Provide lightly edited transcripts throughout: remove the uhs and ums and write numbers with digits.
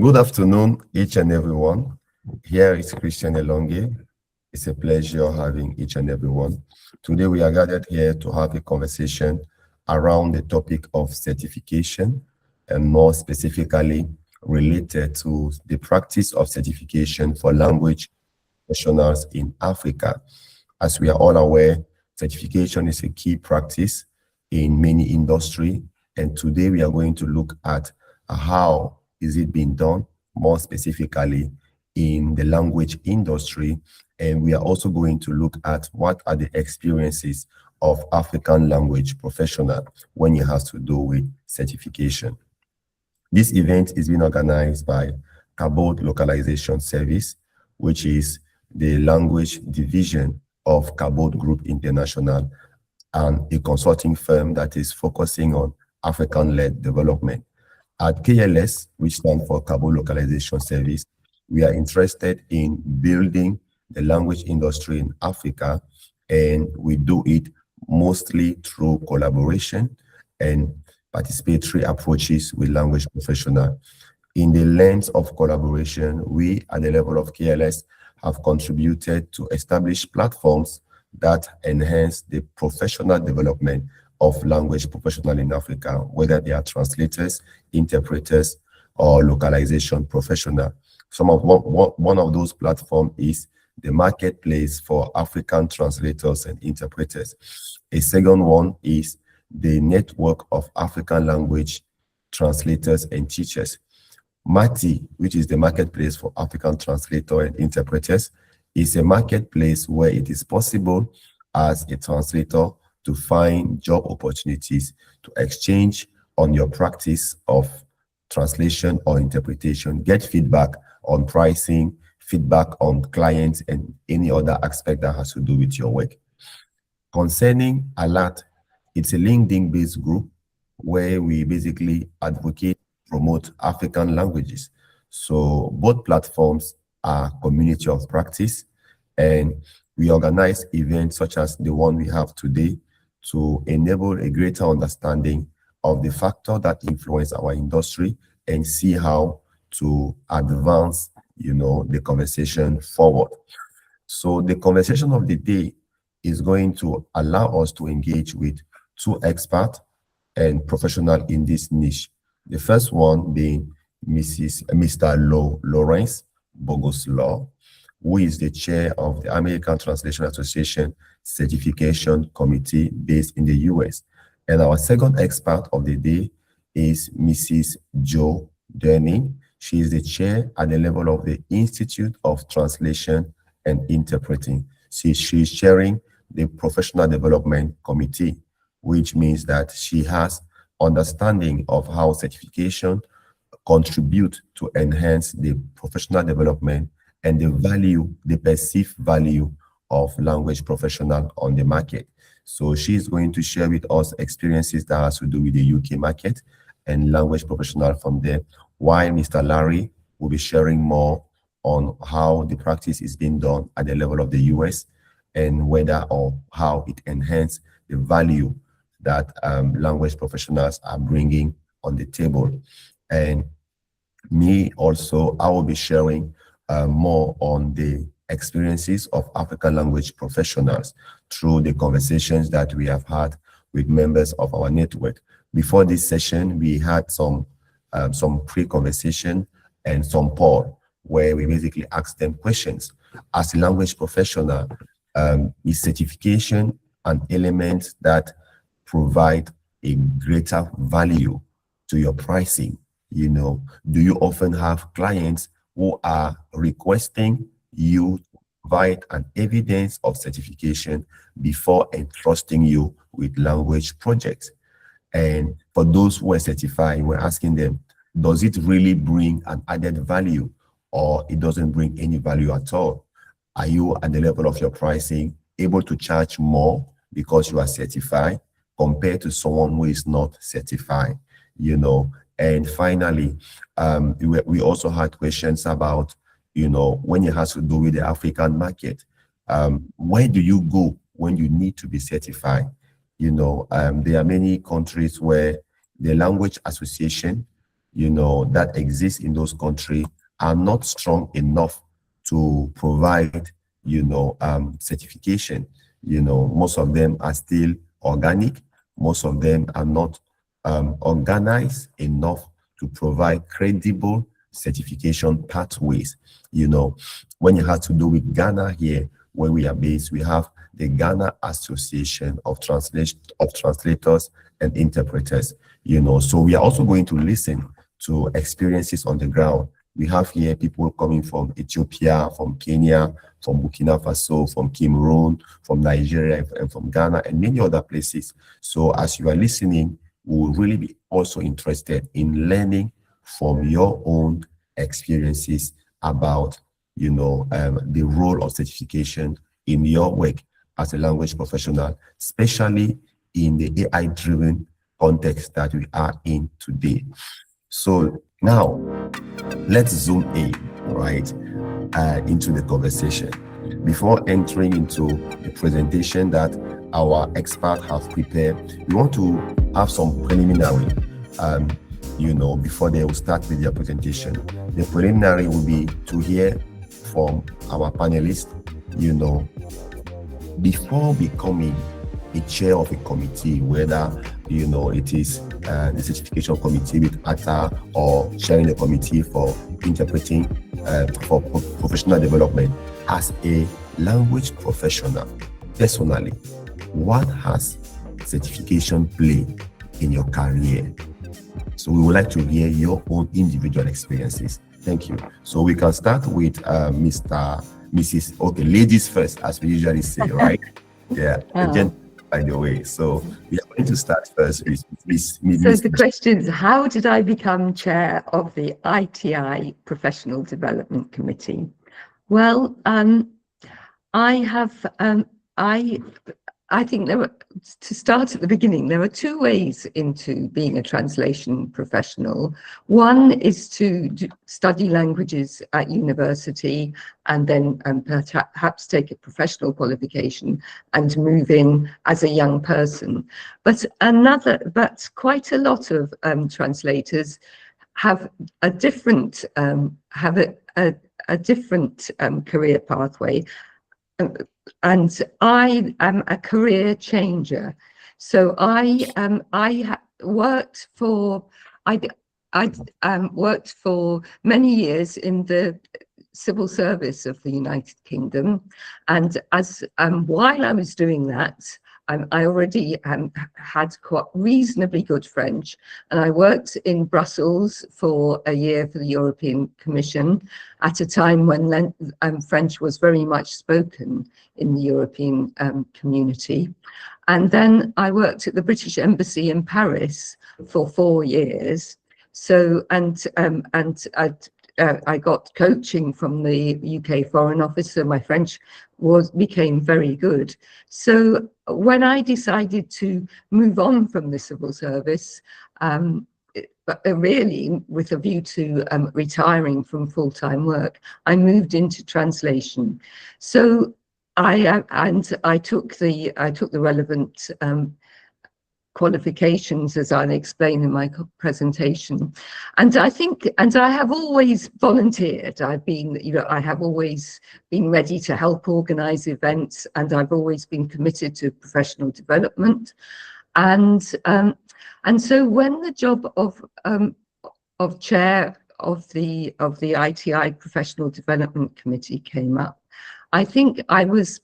Good afternoon, each and everyone. Here is Christian Elonge. It's a pleasure having each and everyone. Today, we are gathered here to have a conversation around the topic of certification, and more specifically related to the practice of certification for language professionals in Africa. As we are all aware, certification is a key practice in many industry, and today we are going to look at how is it being done, more specifically in the language industry, and we are also going to look at what are the experiences of African language professional when it has to do with certification. This event is being organized by Cabot Localization Service, which is the language division of Cabot Group International, and a consulting firm that is focusing on African-led development. At KLS, which stands for Cabot Localization Service, we are interested in building the language industry in Africa, and we do it mostly through collaboration and participatory approaches with language professionals. In the lens of collaboration, we at the level of KLS have contributed to establish platforms that enhance the professional development of language professionals in Africa, whether they are translators, interpreters, or localization professionals. One of those platforms is the marketplace for African translators and interpreters. A second one is the network of African language translators and teachers. MATI, which is the marketplace for African translators and interpreters, is a marketplace where it is possible as a translator to find job opportunities, to exchange on your practice of translation or interpretation, get feedback on pricing, feedback on clients, and any other aspect that has to do with your work. Concerning ALAT, it's a LinkedIn-based group where we basically advocate, promote African languages. So both platforms are community of practice, and we organize events such as the one we have today to enable a greater understanding of the factors that influence our industry and see how to advance, the conversation forward. So the conversation of the day is going to allow us to engage with two experts and professionals in this niche. The first one being Mr. Lawrence Bogoslaw, who is the chair of the American Translation Association Certification Committee based in the US. And our second expert of the day is Mrs. Jo Denning. She is the chair at the level of the Institute of Translation and Interpreting. She is chairing the Professional Development Committee, which means that she has understanding of how certification contribute to enhance the professional development and the perceived value of language professional on the market. So she's going to share with us experiences that has to do with the UK market and language professional from there, while Mr. Larry will be sharing more on how the practice is being done at the level of the US and whether or how it enhances the value that language professionals are bringing on the table. And me also, I will be sharing more on the experiences of African language professionals through the conversations that we have had with members of our network. Before this session, we had some pre-conversation and some poll where we basically asked them questions. As a language professional, is certification an element that provide a greater value to your pricing? Do you often have clients who are requesting you to provide an evidence of certification before entrusting you with language projects? And for those who are certified, we're asking them, does it really bring an added value, or it doesn't bring any value at all? Are you at the level of your pricing able to charge more because you are certified compared to someone who is not certified? And finally, we also had questions about, when it has to do with the African market, where do you go when you need to be certified? There are many countries where the language association that exist in those countries are not strong enough to provide, certification. Most of them are still organic. Most of them are not organized enough to provide credible certification pathways. When you have to do with Ghana here, where we are based, we have the Ghana Association of Translators and Interpreters. So we are also going to listen to experiences on the ground. We have here people coming from Ethiopia, from Kenya, from Burkina Faso, from Cameroon, from Nigeria, and from Ghana, and many other places. So as you are listening, we will really be also interested in learning from your own experiences about, the role of certification in your work as a language professional, especially in the AI-driven context that we are in today. So now, let's zoom in, right, into the conversation. Before entering into the presentation that our experts have prepared, we want to have some preliminary, before they will start with their presentation. The preliminary will be to hear from our panelists, before becoming a chair of a committee, whether it is the certification committee with ATA or chairing the committee for interpreting for professional development, as a language professional, personally, what has certification played in your career? So we would like to hear your own individual experiences. Thank you. So we can start with Mrs. Okay, ladies first, as we usually say, right? Yeah, by the way. So we are going to start first with Miss. So the question is, how did I become chair of the ITI Professional Development Committee? Well, I think to start at the beginning, there are two ways into being a translation professional. One is to study languages at university and then perhaps take a professional qualification and move in as a young person. But quite a lot of translators have a different career pathway. And I am a career changer. So I worked for many years in the civil service of the United Kingdom, and while I was doing that, I already had quite reasonably good French, and I worked in Brussels for a year for the European Commission at a time when French was very much spoken in the European community. And then I worked at the British Embassy in Paris for 4 years. So, I got coaching from the UK Foreign Office, so my French became very good. So when I decided to move on from the civil service, really with a view to retiring from full-time work, I moved into translation. So I took the relevant qualifications, as I'll explain in my presentation, and I have always volunteered. I have always been ready to help organize events, and I've always been committed to professional development. And so when the job of chair of the ITI Professional Development Committee came up, I think it's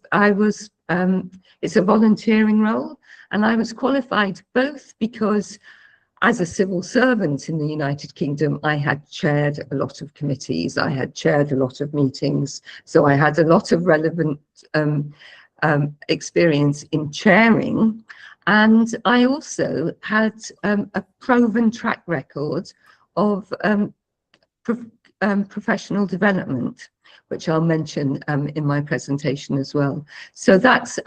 a volunteering role. And I was qualified both because as a civil servant in the United Kingdom, I had chaired a lot of committees, I had chaired a lot of meetings, so I had a lot of relevant experience in chairing. And I also had a proven track record of professional development, which I'll mention in my presentation as well. So that's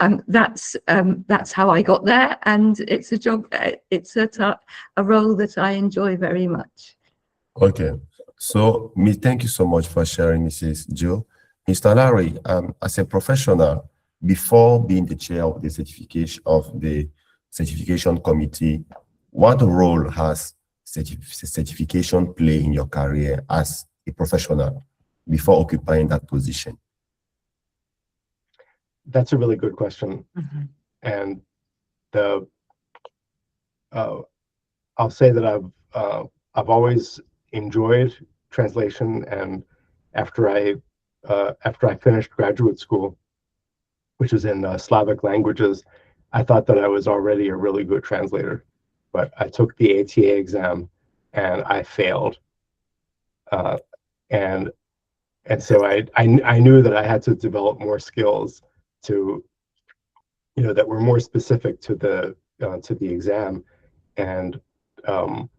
how I got there, and it's a job. It's a role that I enjoy very much. Okay, so thank you so much for sharing, Mrs. Jill. Mr. Larry, as a professional, before being the chair of the certification committee, what role has certification play in your career as a professional before occupying that position? That's a really good question. Mhm. And the I'll say that I've always enjoyed translation, and after I finished graduate school, which was in Slavic languages, I thought that I was already a really good translator. But I took the ATA exam and I failed, uh, and so I knew that I had to develop more skills to that were more specific to the exam, and um,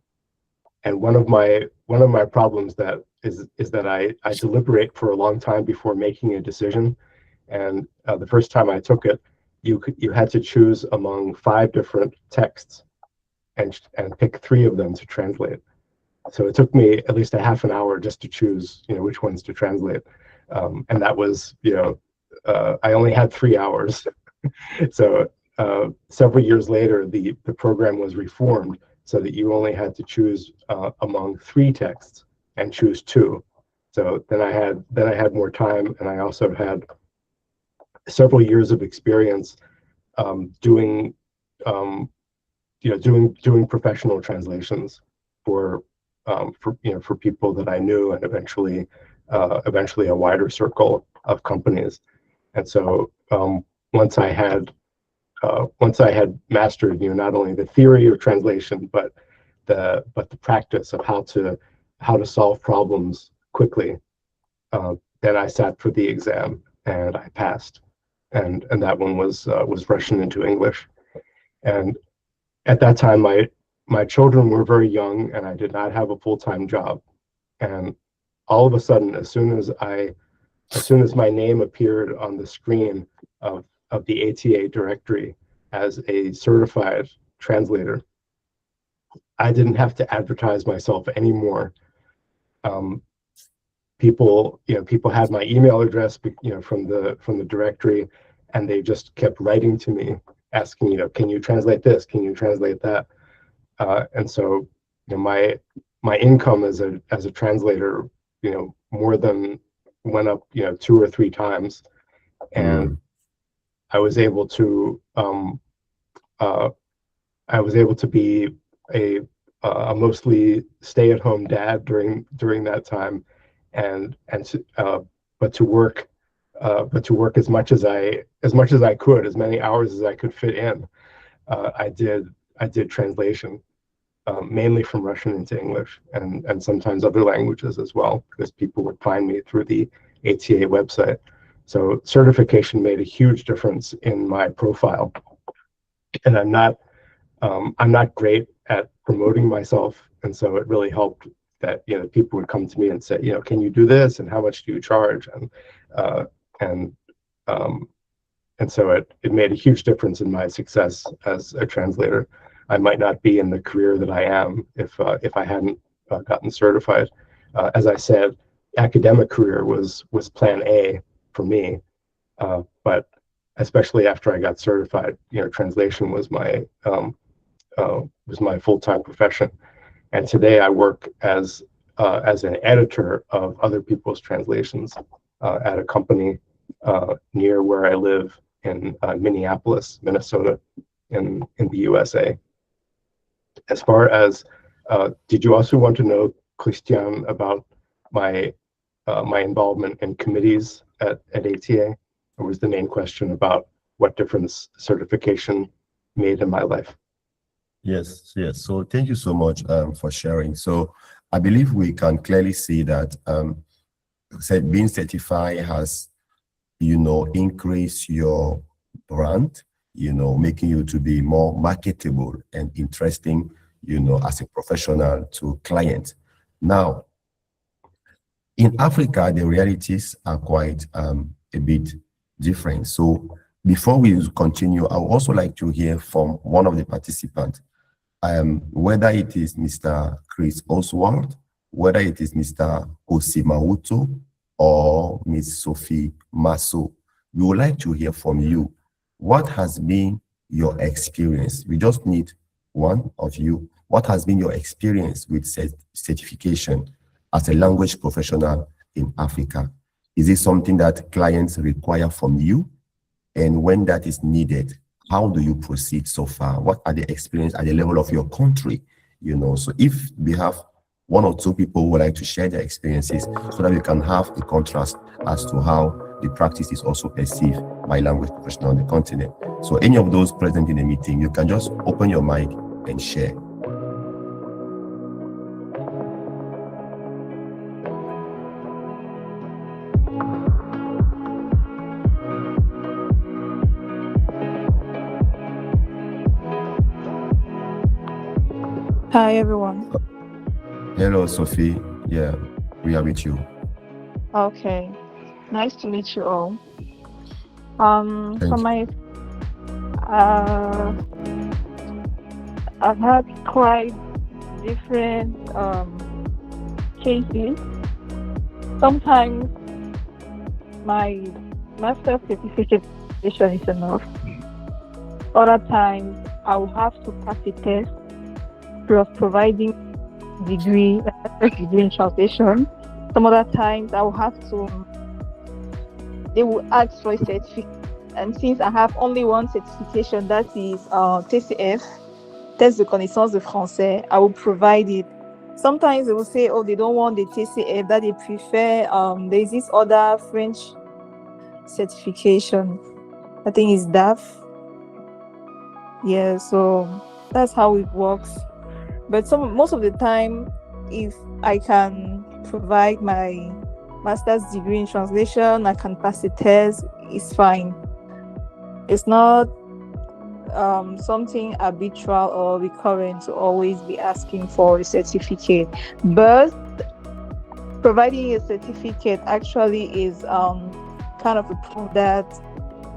one of my problems that is that I deliberate for a long time before making a decision. And the first time I took it, you had to choose among 5 different texts and pick 3 of them to translate. So it took me at least a half an hour just to choose which ones to translate, and that was I only had 3 hours. So several years later, the program was reformed so that you only had to choose among 3 texts and choose 2. So then I had more time, and I also had several years of experience doing doing professional translations for for people that I knew, and eventually a wider circle of companies. And so once I had mastered not only the theory of translation, but the practice of how to solve problems quickly, then I sat for the exam and I passed, and that one was Russian into English. And at that time, my children were very young, and I did not have a full-time job. And all of a sudden, as soon as my name appeared on the screen of the ATA directory as a certified translator, I didn't have to advertise myself anymore. People had my email address, from the directory, and they just kept writing to me, asking, can you translate this? Can you translate that? And so, my income as a translator, more than went up, 2 or 3 times, and I was able to be a mostly stay-at-home dad during that time, but to work as much as I could, as many hours as I could fit in. I did translation, mainly from Russian into English, and sometimes other languages as well, because people would find me through the ATA website. So certification made a huge difference in my profile, and I'm not great at promoting myself, and so it really helped that people would come to me and say, can you do this, and how much do you charge, and so it made a huge difference in my success as a translator. I might not be in the career that I am if I hadn't gotten certified. As I said, academic career was plan A for me, but especially after I got certified, translation was my full-time profession. And today I work as an editor of other people's translations at a company near where I live in Minneapolis, Minnesota, in the USA. As far as, did you also want to know, Christian, about my involvement in committees at ATA? Or was the main question about what difference certification made in my life? Yes. So thank you so much for sharing. So I believe we can clearly see that being certified has, increased your brand, making you to be more marketable and interesting, as a professional to clients. Now, in Africa, the realities are quite a bit different. So before we continue, I would also like to hear from one of the participants, whether it is Mr. Chris Oswald, whether it is Mr. Osimauto, or Ms. Sophie Masso. We would like to hear from you. What has been your experience? We just need one of you what has been your experience with certification as a language professional in Africa? Is it something that clients require from you? And when that is needed, how do you proceed so far? What are the experience at the level of your country? So if we have one or two people who would like to share their experiences so that we can have a contrast as to how the practice is also perceived by language professionals on the continent. So any of those present in the meeting, you can just open your mic and share. Hi, everyone. Hello, Sophie. Yeah, we are with you. Okay, nice to meet you all. Thank From you. my, I've had quite different cases. Sometimes my master's certification is enough. Other times I will have to pass a test plus providing degree, master's degree in translation. Some other times I will have to, they will ask for a certificate. And since I have only one certification, that is TCF, Test de connaissance de français, I will provide it. Sometimes they will say, oh, they don't want the TCF, that they prefer, there's this other French certification. I think it's DAF. Yeah, so that's how it works. But most of the time, if I can provide my master's degree in translation, I can pass the test, it's fine. It's not something habitual or recurrent to always be asking for a certificate. But providing a certificate actually is kind of a proof that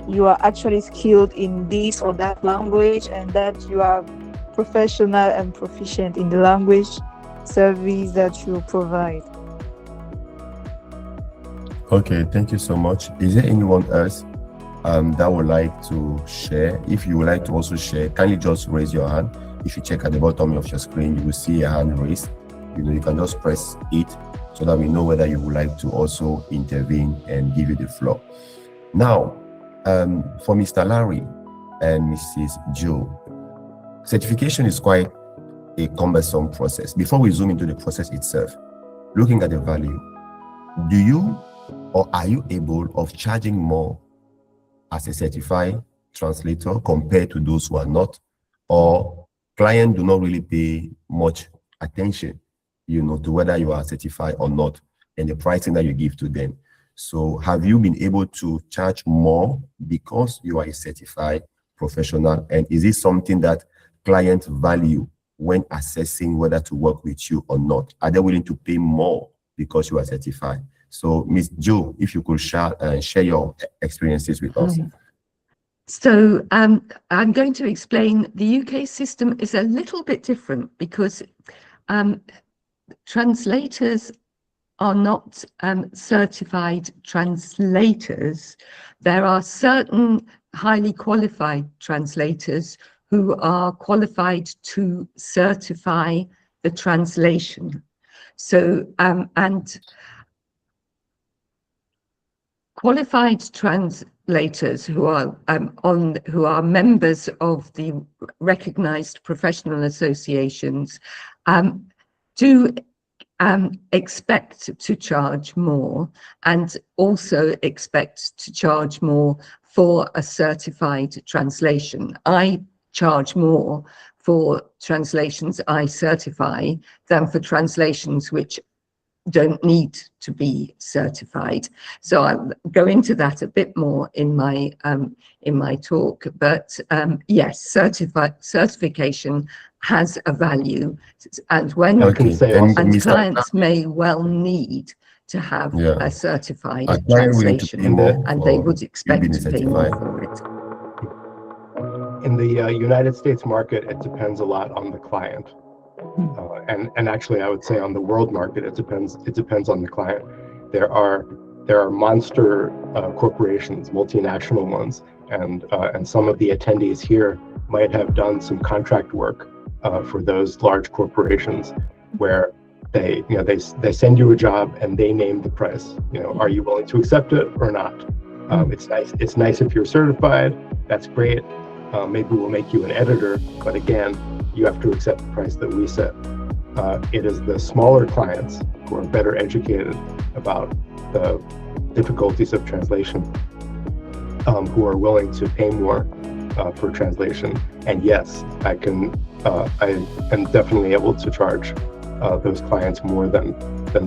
you are actually skilled in this or that language and that you are professional and proficient in the language service that you provide. Okay, thank you so much. Is there anyone else that would like to share? If you would like to also share, kindly just raise your hand. If you check at the bottom of your screen, you will see a hand raised. You can just press it so that we know whether you would like to also intervene and give you the floor. Now, for Mr. Larry and Mrs. Joe, certification is quite a cumbersome process. Before we zoom into the process itself, looking at the value, do you or are you able of charging more as a certified translator compared to those who are not? Or clients do not really pay much attention, to whether you are certified or not and the pricing that you give to them? So have you been able to charge more because you are a certified professional? And is it something that clients value when assessing whether to work with you or not? Are they willing to pay more because you are certified? So, Ms. Joe, if you could share your experiences with us. So I'm going to explain the UK system is a little bit different because translators are not certified translators. There are certain highly qualified translators who are qualified to certify the translation. So, and qualified translators who are members of the recognized professional associations do expect to charge more and also expect to charge more for a certified translation. I charge more for translations I certify than for translations which don't need to be certified. So I'll go into that a bit more in my talk. But yes, certification has a value, and when clients may well need to have a certified translation, and they would expect to pay more for it. In the United States market, it depends a lot on the client. And actually, I would say on the world market, it depends on the client. There are monster corporations, multinational ones, and some of the attendees here might have done some contract work for those large corporations where they send you a job and they name the price. Are you willing to accept it or not? It's nice if you're certified. That's great. Maybe we'll make you an editor, but again, you have to accept the price that we set. It is the smaller clients who are better educated about the difficulties of translation, who are willing to pay more for translation. And yes, I am definitely able to charge those clients more than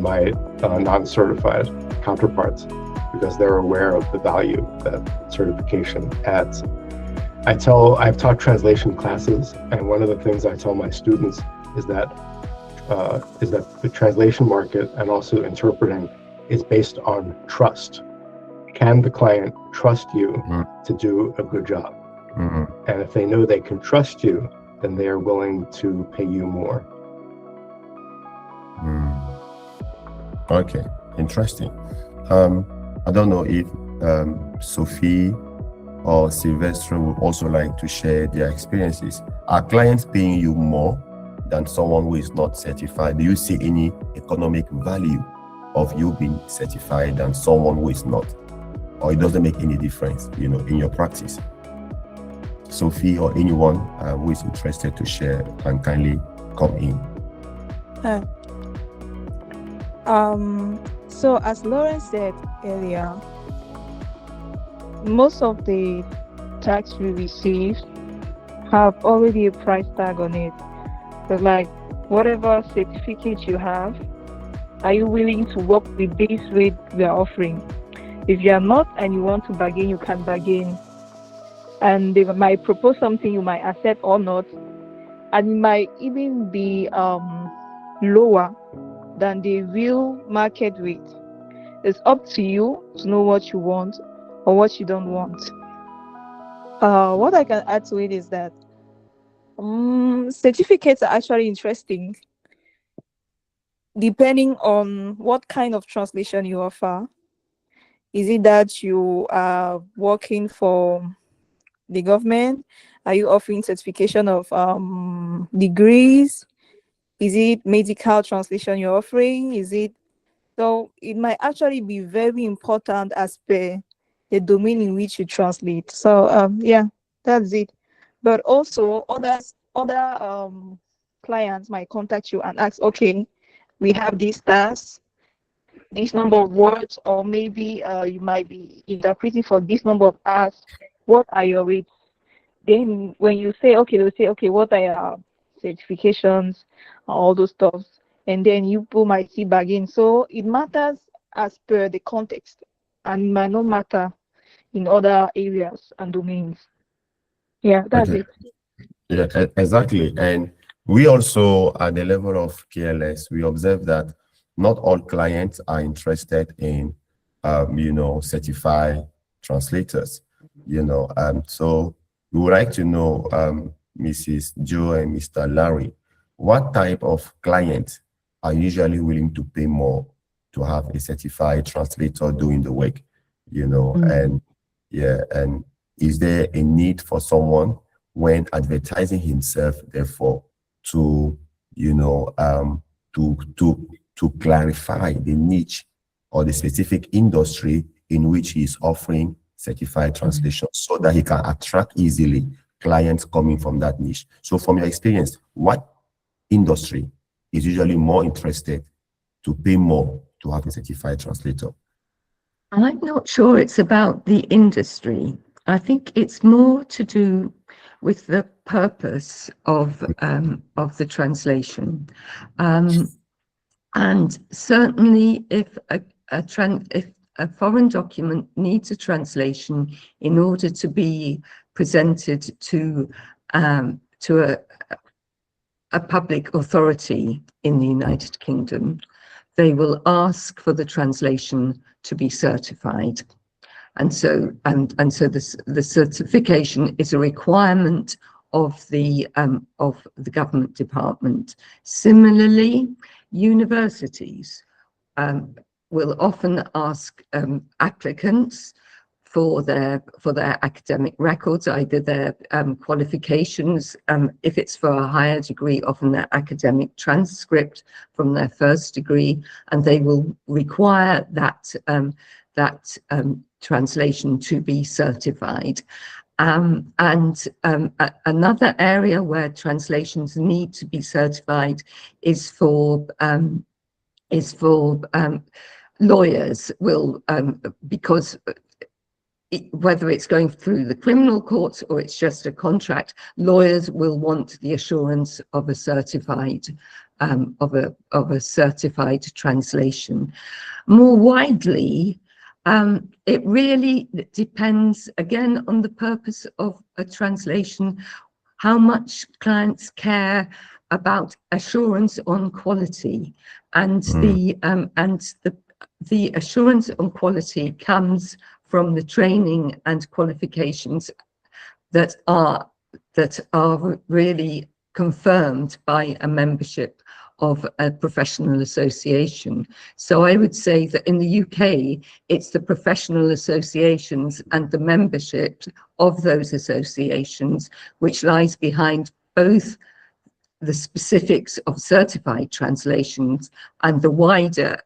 my non-certified counterparts, because they're aware of the value that certification adds. I've taught translation classes, and one of the things I tell my students is that the translation market and also interpreting is based on trust. Can the client trust you to do a good job? And if they know they can trust you, then they are willing to pay you more. Okay, interesting. I don't know if Sophie or Sylvester would also like to share their experiences. Are clients paying you more than someone who is not certified? Do you see any economic value of you being certified than someone who is not? Or it doesn't make any difference, in your practice? Sophie or anyone who is interested to share can kindly come in. So as Lauren said earlier, most of the tax we receive have already a price tag on it. So like whatever certificate you have, are you willing to work with this rate we are offering? If you are not and you want to bargain, you can bargain. And they might propose something you might accept or not, and it might even be lower than the real market rate. It's up to you to know what you want or what you don't want. What I can add to it is that certificates are actually interesting depending on what kind of translation you offer. Is it that you are working for the government? Are you offering certification of degrees? Is it medical translation you're offering? So it might actually be very important as per the domain in which you translate. So yeah, that's it. But also other clients might contact you and ask, okay, we have these tasks, this number of words, or maybe you might be interpreting for this number of hours. What are your rates? Then when you say okay, they'll say, okay, what are your certifications, all those stuff, and then you people might see bargain. So it matters as per the context, and it might not matter in other areas and domains. Yeah, that's Okay. it. Yeah, exactly. And we also, at the level of KLS, we observe that not all clients are interested in, certified translators. So we would like to know, Mrs. Joe and Mr. Larry, what type of clients are usually willing to pay more to have a certified translator doing the work? And is there a need for someone when advertising himself, therefore, to to clarify the niche or the specific industry in which he is offering certified translation, so that he can attract easily clients coming from that niche? So from your experience, what industry is usually more interested to pay more to have a certified translator? I'm not sure it's about the industry. I think it's more to do with the purpose of the translation, and certainly if a foreign document needs a translation in order to be presented to a public authority in the United Kingdom, they will ask for the translation to be certified. And so the certification is a requirement of the government department. Similarly, universities will often ask applicants for their academic records, either their qualifications, if it's for a higher degree, often their academic transcript from their first degree, and they will require that translation to be certified. Another area where translations need to be certified is for lawyers. Because whether it's going through the criminal courts or it's just a contract, lawyers will want the assurance of a certified translation. More widely, it really depends again on the purpose of a translation, how much clients care about assurance on quality, and the assurance on quality comes from the training and qualifications that are really confirmed by a membership of a professional association. So I would say that in the UK, it's the professional associations and the membership of those associations which lies behind both the specifics of certified translations and the wider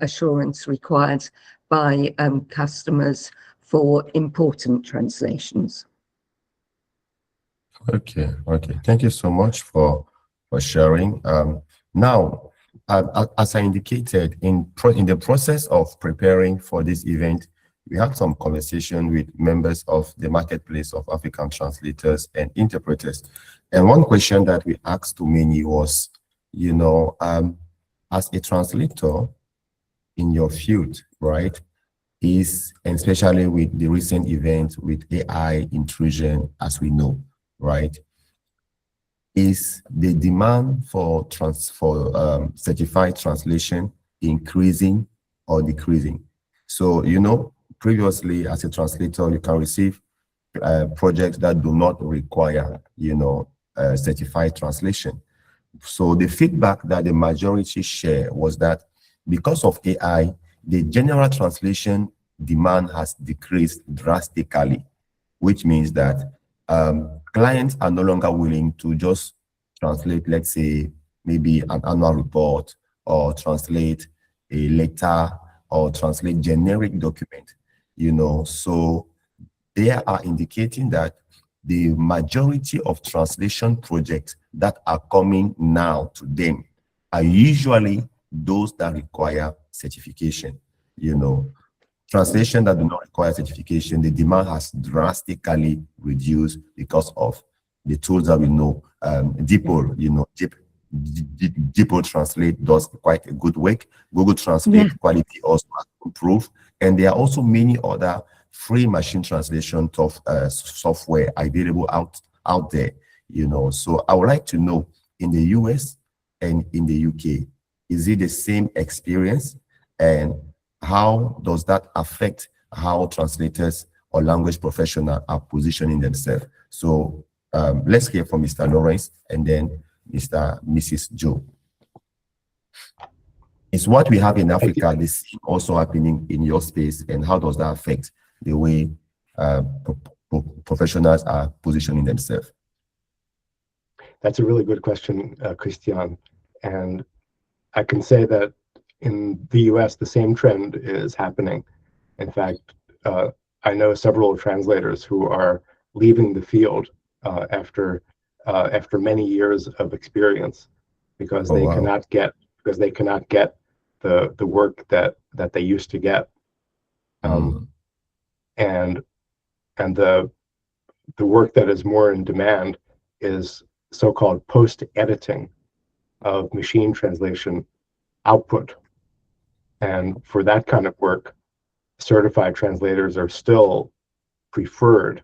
assurance required by customers for important translations. Okay. Thank you so much for sharing. Now, as I indicated, in the process of preparing for this event, we had some conversation with members of the marketplace of African translators and interpreters. And one question that we asked to many was, as a translator in your field, right, and especially with the recent event with AI intrusion, as we know, right, is the demand for certified translation increasing or decreasing? So, previously as a translator, you can receive projects that do not require, certified translation. So the feedback that the majority share was that because of AI, the general translation demand has decreased drastically, which means that clients are no longer willing to just translate, let's say, maybe an annual report, or translate a letter, or translate generic document, So they are indicating that the majority of translation projects that are coming now to them are usually those that require certification. Translation that do not require certification, the demand has drastically reduced because of the tools that we know. DeepL, DeepL Translate does quite a good work. Google Translate quality also has improved, and there are also many other free machine translation software available out there. So I would like to know, in the US and in the UK, is it the same experience, and how does that affect how translators or language professionals are positioning themselves? So let's hear from Mr. Lawrence and then Mrs. Joe. Is what we have in Africa this also happening in your space, and how does that affect the way professionals are positioning themselves? That's a really good question, Christian. And I can say that in the US, the same trend is happening. In fact, I know several translators who are leaving the field after many years of experience because they cannot get the work that they used to get. And the work that is more in demand is so-called post-editing of machine translation output. And for that kind of work, certified translators are still preferred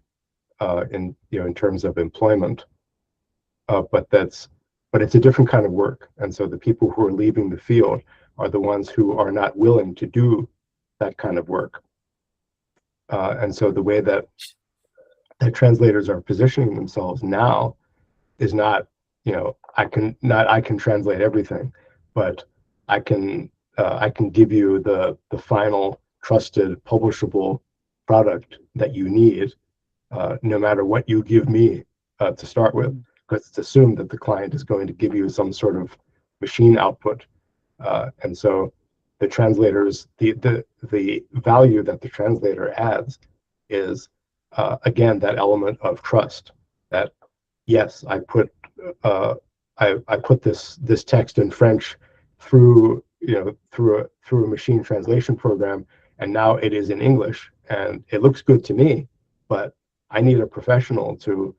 in terms of employment. But it's a different kind of work. And so the people who are leaving the field are the ones who are not willing to do that kind of work. And so the way that translators are positioning themselves now is not, I can translate everything, but I can give you the final trusted publishable product that you need, no matter what you give me to start with, because it's assumed that the client is going to give you some sort of machine output. And so the translators, the value that the translator adds is, again, that element of trust, that yes, I put this text in French through a machine translation program, and now it is in English, and it looks good to me, but I need a professional to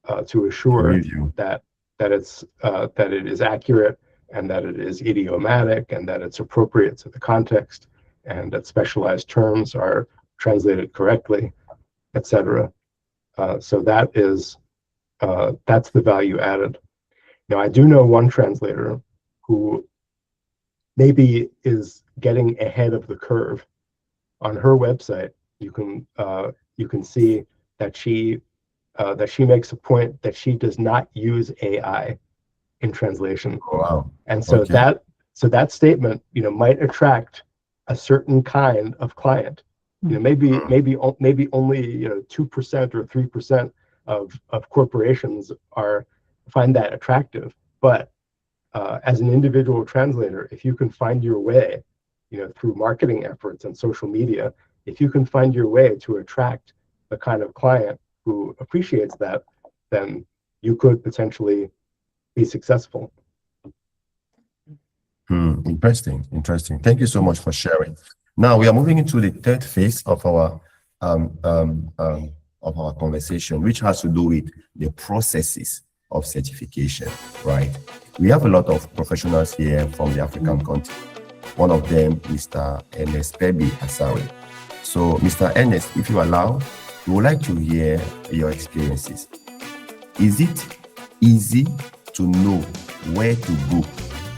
assure that it is accurate, and that it is idiomatic, and that it's appropriate to the context, and that specialized terms are translated correctly, etc. So that's the value added. Now, I do know one translator who maybe is getting ahead of the curve. On her website, you can see that she makes a point that she does not use AI in translation. Oh, wow. And so Okay. that statement, might attract a certain kind of client. Maybe only 2% or 3% of corporations find that attractive. But as an individual translator, if you can find your way, through marketing efforts and social media, if you can find your way to attract the kind of client who appreciates that, then you could potentially be successful. Interesting. Thank you so much for sharing. Now we are moving into the third phase of our conversation, which has to do with the processes of certification. Right? We have a lot of professionals here from the African continent. One of them, Mr. Ernest Pebi Asare. So, Mr. Ernest, if you allow, we would like to hear your experiences. Is it easy to know where to go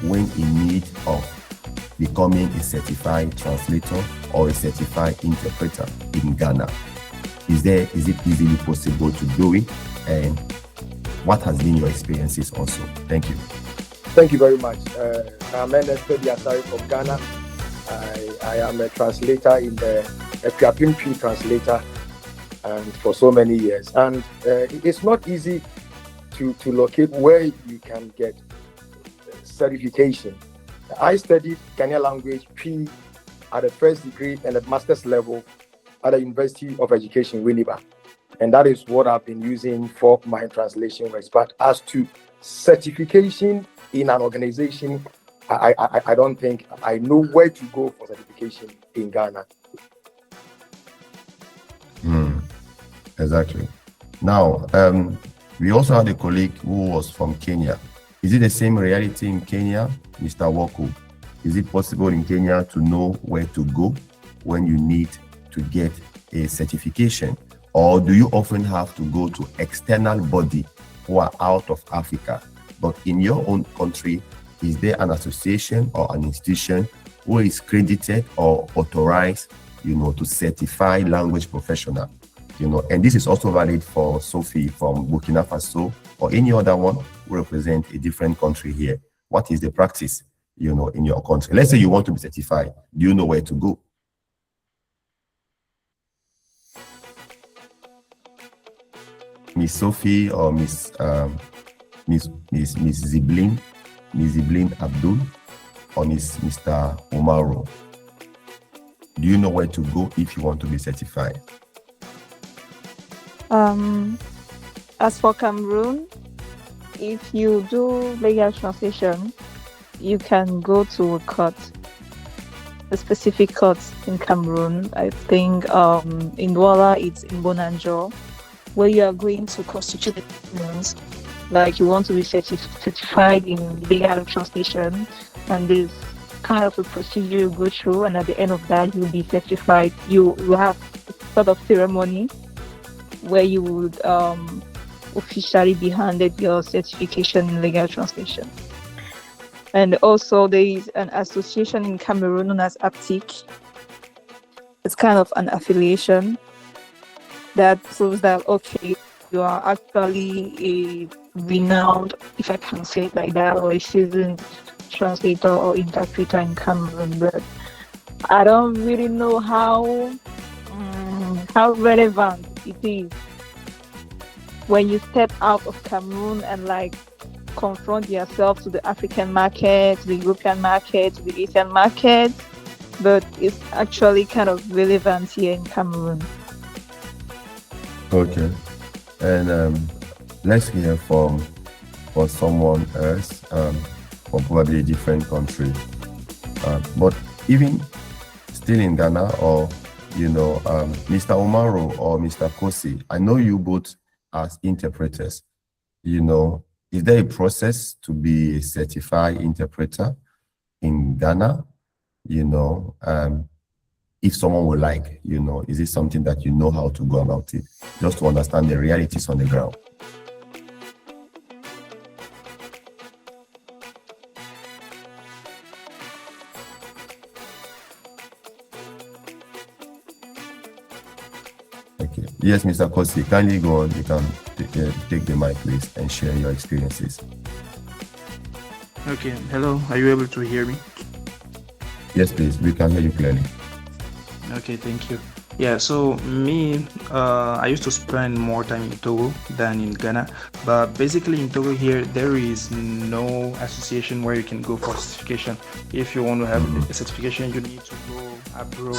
when in need of becoming a certified translator or a certified interpreter in Ghana? Is it easily possible to do it? And what has been your experiences also? Thank you. Thank you very much. I'm Ernest Pebi Asare from Ghana. I am a translator in the Epiapim Tree translator, and for so many years. And it's not easy to locate where you can get certification. I studied Ghanaian language P at the first degree and the master's level at the University of Education, Winneba. And that is what I've been using for my translation works. But as to certification in an organization, I don't think I know where to go for certification in Ghana. Exactly. Now, we also had a colleague who was from Kenya. Is it the same reality in Kenya, Mr. Woko? Is it possible in Kenya to know where to go when you need to get a certification? Or do you often have to go to external body who are out of Africa? But in your own country, is there an association or an institution who is credited or authorized, to certify language professional? And this is also valid for Sophie from Burkina Faso or any other one who represent a different country here. What is the practice, in your country? Let's say you want to be certified. Do you know where to go? Miss Sophie or Miss Ziblin Abdul or Mr. Omaro? Do you know where to go if you want to be certified? As for Cameroon, if you do legal translation, you can go to a court, a specific court in Cameroon. I think in Douala it's in Bonanjo, where you are going to constitute the documents, like you want to be certified in legal translation, and there's kind of a procedure you go through, and at the end of that you'll be certified. You have a sort of ceremony where you would officially be handed your certification in legal translation. And also there is an association in Cameroon known as APTIC. It's kind of an affiliation that proves that, okay, you are actually a renowned, if I can say it like that, or a seasoned translator or interpreter in Cameroon. But I don't really know how how relevant it is when you step out of Cameroon and like confront yourself to the African market, to the European market, to the Asian market, but it's actually kind of relevant here in Cameroon. Okay. And let's hear from someone else from probably a different country. But even still in Ghana, or Mr. Omaro or Mr. Kosi, I know you both as interpreters. Is there a process to be a certified interpreter in Ghana? If someone would like, is it something that you know how to go about it, just to understand the realities on the ground? Okay. Yes, Mr. Kosi, kindly go on. You can take the mic, please, and share your experiences. Okay. Hello. Are you able to hear me? Yes, please. We can hear you clearly. Okay. Thank you. Yeah. So me, I used to spend more time in Togo than in Ghana. But basically in Togo here, there is no association where you can go for certification. If you want to have a certification, you need to go abroad.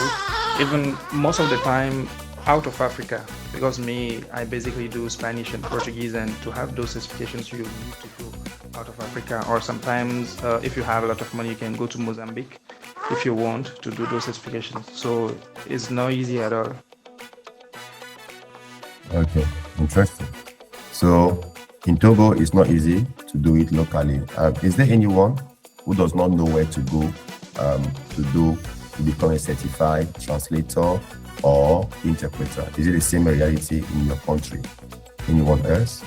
Even most of the time, out of Africa, because I basically do Spanish and Portuguese, and to have those certifications you need to go out of Africa, or sometimes if you have a lot of money you can go to Mozambique if you want to do those certifications. So it's not easy at all. Okay, interesting. So in Togo, it's not easy to do it locally. Is there anyone who does not know where to go to become a certified translator or interpreter? Is it the same reality in your country? Anyone else?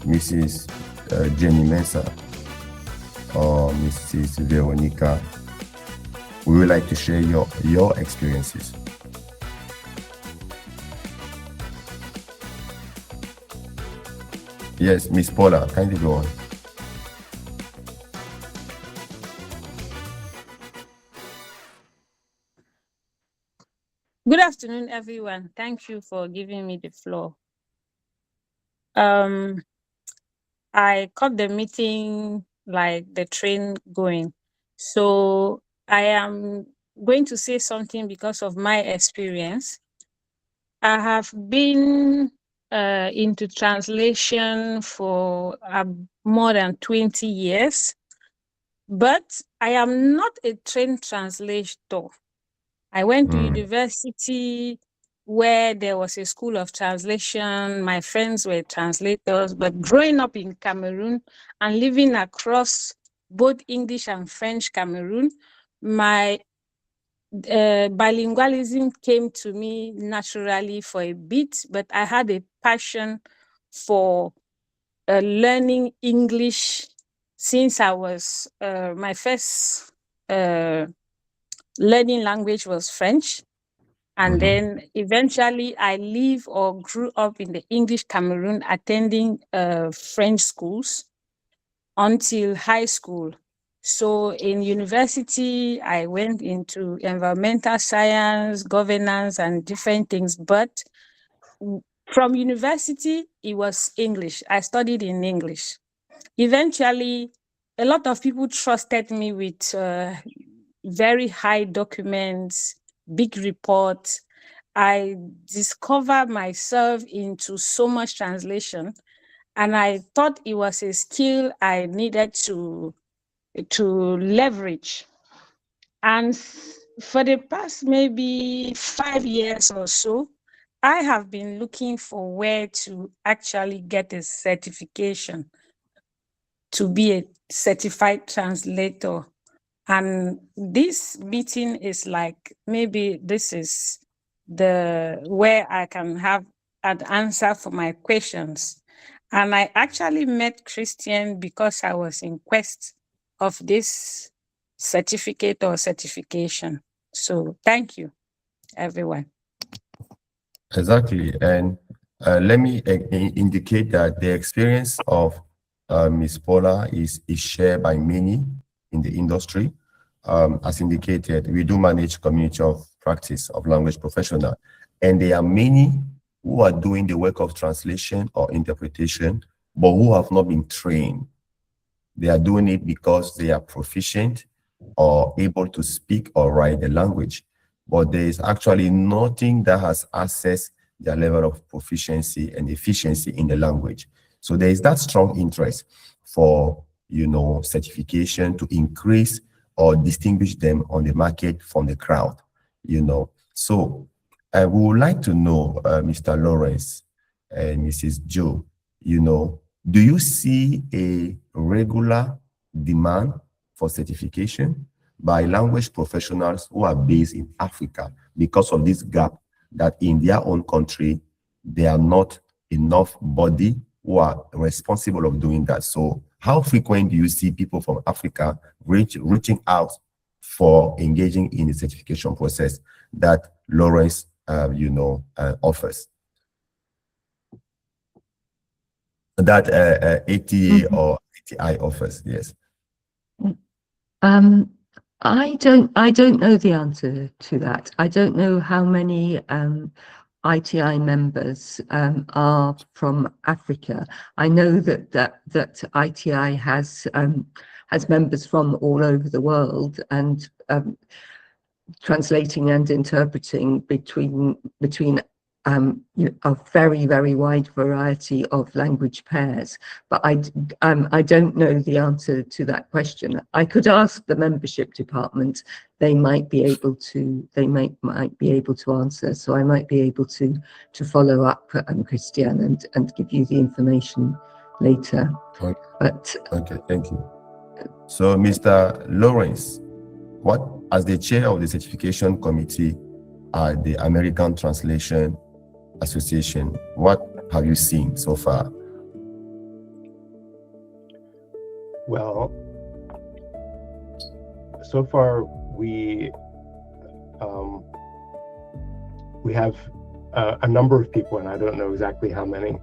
Mrs. Jenny Mensah or Mrs. Veronica, we would like to share your experiences. Yes, Miss Paula, kindly go on. Good afternoon, everyone. Thank you for giving me the floor. I caught the meeting like the train going. So I am going to say something because of my experience. I have been into translation for more than 20 years, but I am not a trained translator. I went to university where there was a school of translation. My friends were translators, but growing up in Cameroon and living across both English and French Cameroon, my bilingualism came to me naturally for a bit, but I had a passion for learning English since I was, my first learning language was French. And then eventually I live or grew up in the English Cameroon, attending French schools until high school. So in university, I went into environmental science, governance, and different things. But from university, it was English. I studied in English. Eventually, a lot of people trusted me with very high documents, big reports. I discovered myself into so much translation, and I thought it was a skill I needed to leverage. And for the past maybe 5 years or so, I have been looking for where to actually get a certification to be a certified translator. And this meeting is like, maybe this is the where I can have an answer for my questions. And I actually met Christian because I was in quest of this certificate or certification. So thank you, everyone. Exactly. And let me indicate that the experience of Ms. Paula is shared by many in the industry. As indicated, we do manage community of practice of language professional, and there are many who are doing the work of translation or interpretation, but who have not been trained. They are doing it because they are proficient or able to speak or write the language, but there is actually nothing that has assessed their level of proficiency and efficiency in the language. So there is that strong interest for, certification to increase or distinguish them on the market from the crowd, So we would like to know, Mr. Lawrence and Mrs. Joe, do you see a regular demand for certification by language professionals who are based in Africa because of this gap that in their own country, there are not enough body who are responsible of doing that? So how frequent do you see people from Africa reaching out for engaging in the certification process that Lawrence, offers? That ATA or ATI offers, yes. I don't know the answer to that. I don't know how many ITI members are from Africa. I know that ITI has members from all over the world, and translating and interpreting between a very, very wide variety of language pairs. But I don't know the answer to that question. I could ask the membership department. They might be able to. They might be able to answer. So I might be able to follow up, Christian, and give you the information later. Okay. But okay, thank you. So, Mr. Lawrence, what, as the chair of the certification committee at the American Translation Association, what have you seen so far? Well, so far we have a number of people, and I don't know exactly how many,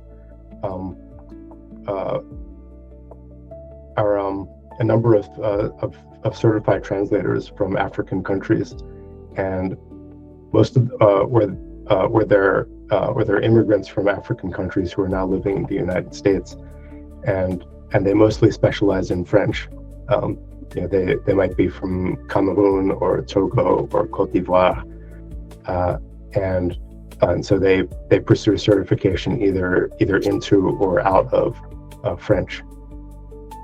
are a number of certified translators from African countries, and most of where they're immigrants from African countries who are now living in the United States, and they mostly specialize in French. They might be from Cameroon or Togo or Cote d'Ivoire, and so they pursue certification either into or out of French.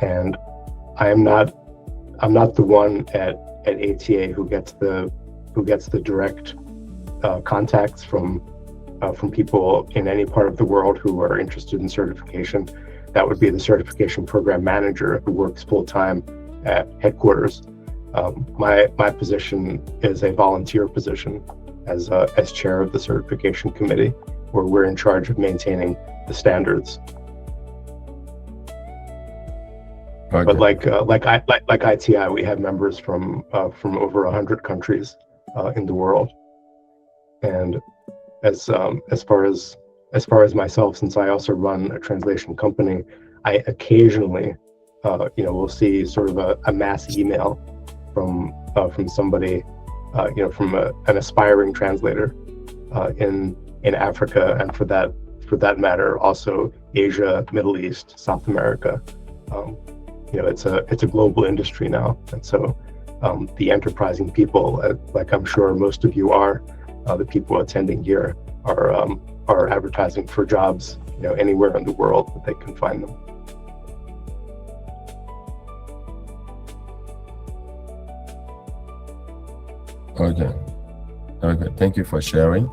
And I'm not the one at ATA who gets the direct contacts from people in any part of the world who are interested in certification. That would be the certification program manager who works full-time at headquarters. My position is a volunteer position as chair of the certification committee, where we're in charge of maintaining the standards. Okay. But like ITI, we have members from over 100 countries in the world. And as far as myself, since I also run a translation company, I occasionally will see sort of a mass email from somebody, from an aspiring translator in Africa, and for that matter also Asia, Middle East, South America. It's a global industry now, and so the enterprising people, like I'm sure most of you are, the people attending here are advertising for jobs, anywhere in the world that they can find them. Okay, thank you for sharing.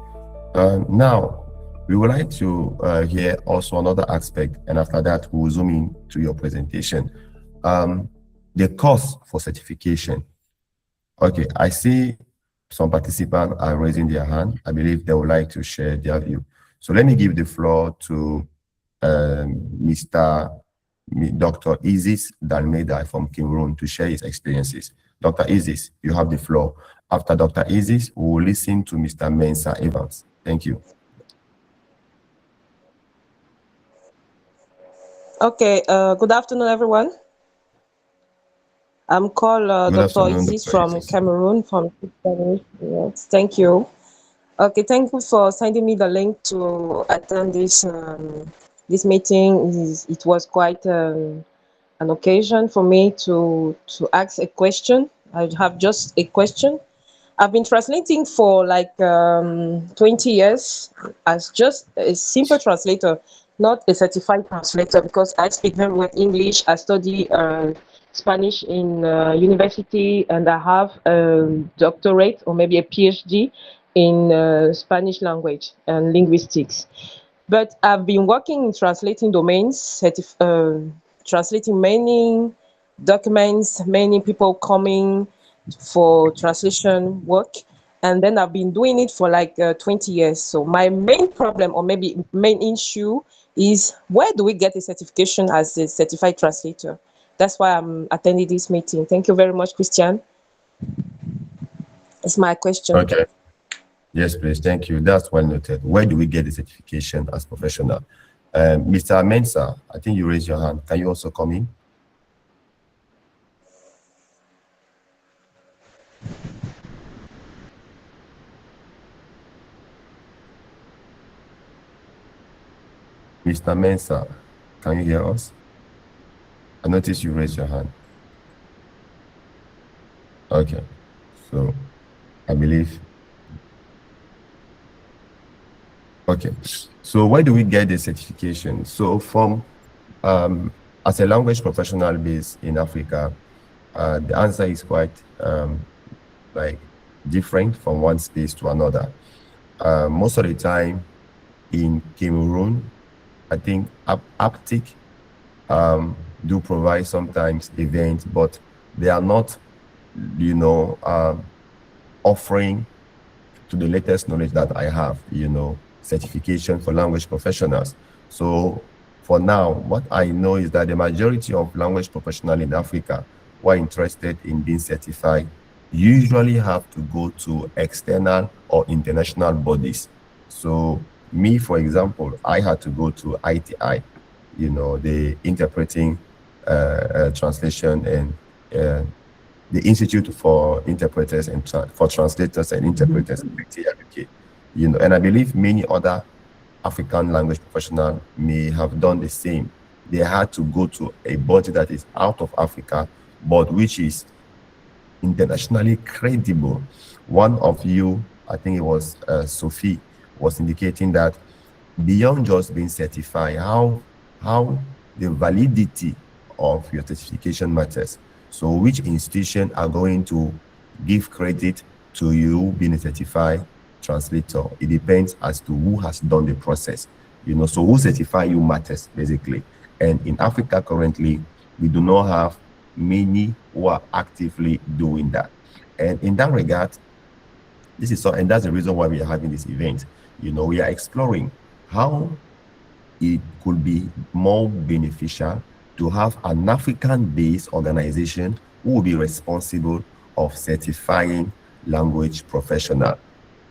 Now we would like to hear also another aspect, and after that we'll zoom in to your presentation. The cost for certification. Okay, I see some participants are raising their hand. I believe they would like to share their view. So let me give the floor to Dr. Isis Dalmeda from Cameroon to share his experiences. Dr. Isis, you have the floor. After Dr. Isis, we will listen to Mr. Mensa Evans. Thank you. Okay, good afternoon, everyone. I'm called Good Dr. afternoon, Isis Dr. from Isis. Cameroon, from Cameroon. Yes, thank you. Okay, thank you for sending me the link to attend this meeting. It was quite an occasion for me to ask a question. I have just a question. I've been translating for like 20 years as just a simple translator, not a certified translator, because I speak very well English. I study Spanish in university, and I have a doctorate or maybe a PhD in Spanish language and linguistics. But I've been working in translating domains, translating many documents, many people coming for translation work. And then I've been doing it for like 20 years. So my main problem, or maybe main issue, is where do we get a certification as a certified translator? That's why I'm attending this meeting. Thank you very much, Christian. It's my question. Okay. Yes, please. Thank you. That's well noted. Where do we get the certification as professional? Mr. Mensa, I think you raised your hand. Can you also come in? Mr. Mensa, can you hear us? I noticed you raised your hand. Okay. So I believe. Okay. So where do we get the certification? So from as a language professional based in Africa, the answer is quite like different from one space to another. Most of the time in Cameroon, I think Aptic do provide sometimes events, but they are not, offering, to the latest knowledge that I have, certification for language professionals. So for now, what I know is that the majority of language professionals in Africa who are interested in being certified usually have to go to external or international bodies. So me, for example, I had to go to ITI, the interpreting translation and the Institute for Interpreters and for Translators and Interpreters, ITI, and I believe many other African language professionals may have done the same. They had to go to a body that is out of Africa, but which is internationally credible. One of you, I think it was Sophie, was indicating that beyond just being certified, how the validity of your certification matters. So which institution are going to give credit to you being a certified translator? It depends as to who has done the process. So who certify you matters basically. And in Africa currently, we do not have many who are actively doing that. And in that regard, and that's the reason why we are having this event. We are exploring how it could be more beneficial to have an African-based organization who will be responsible of certifying language professional,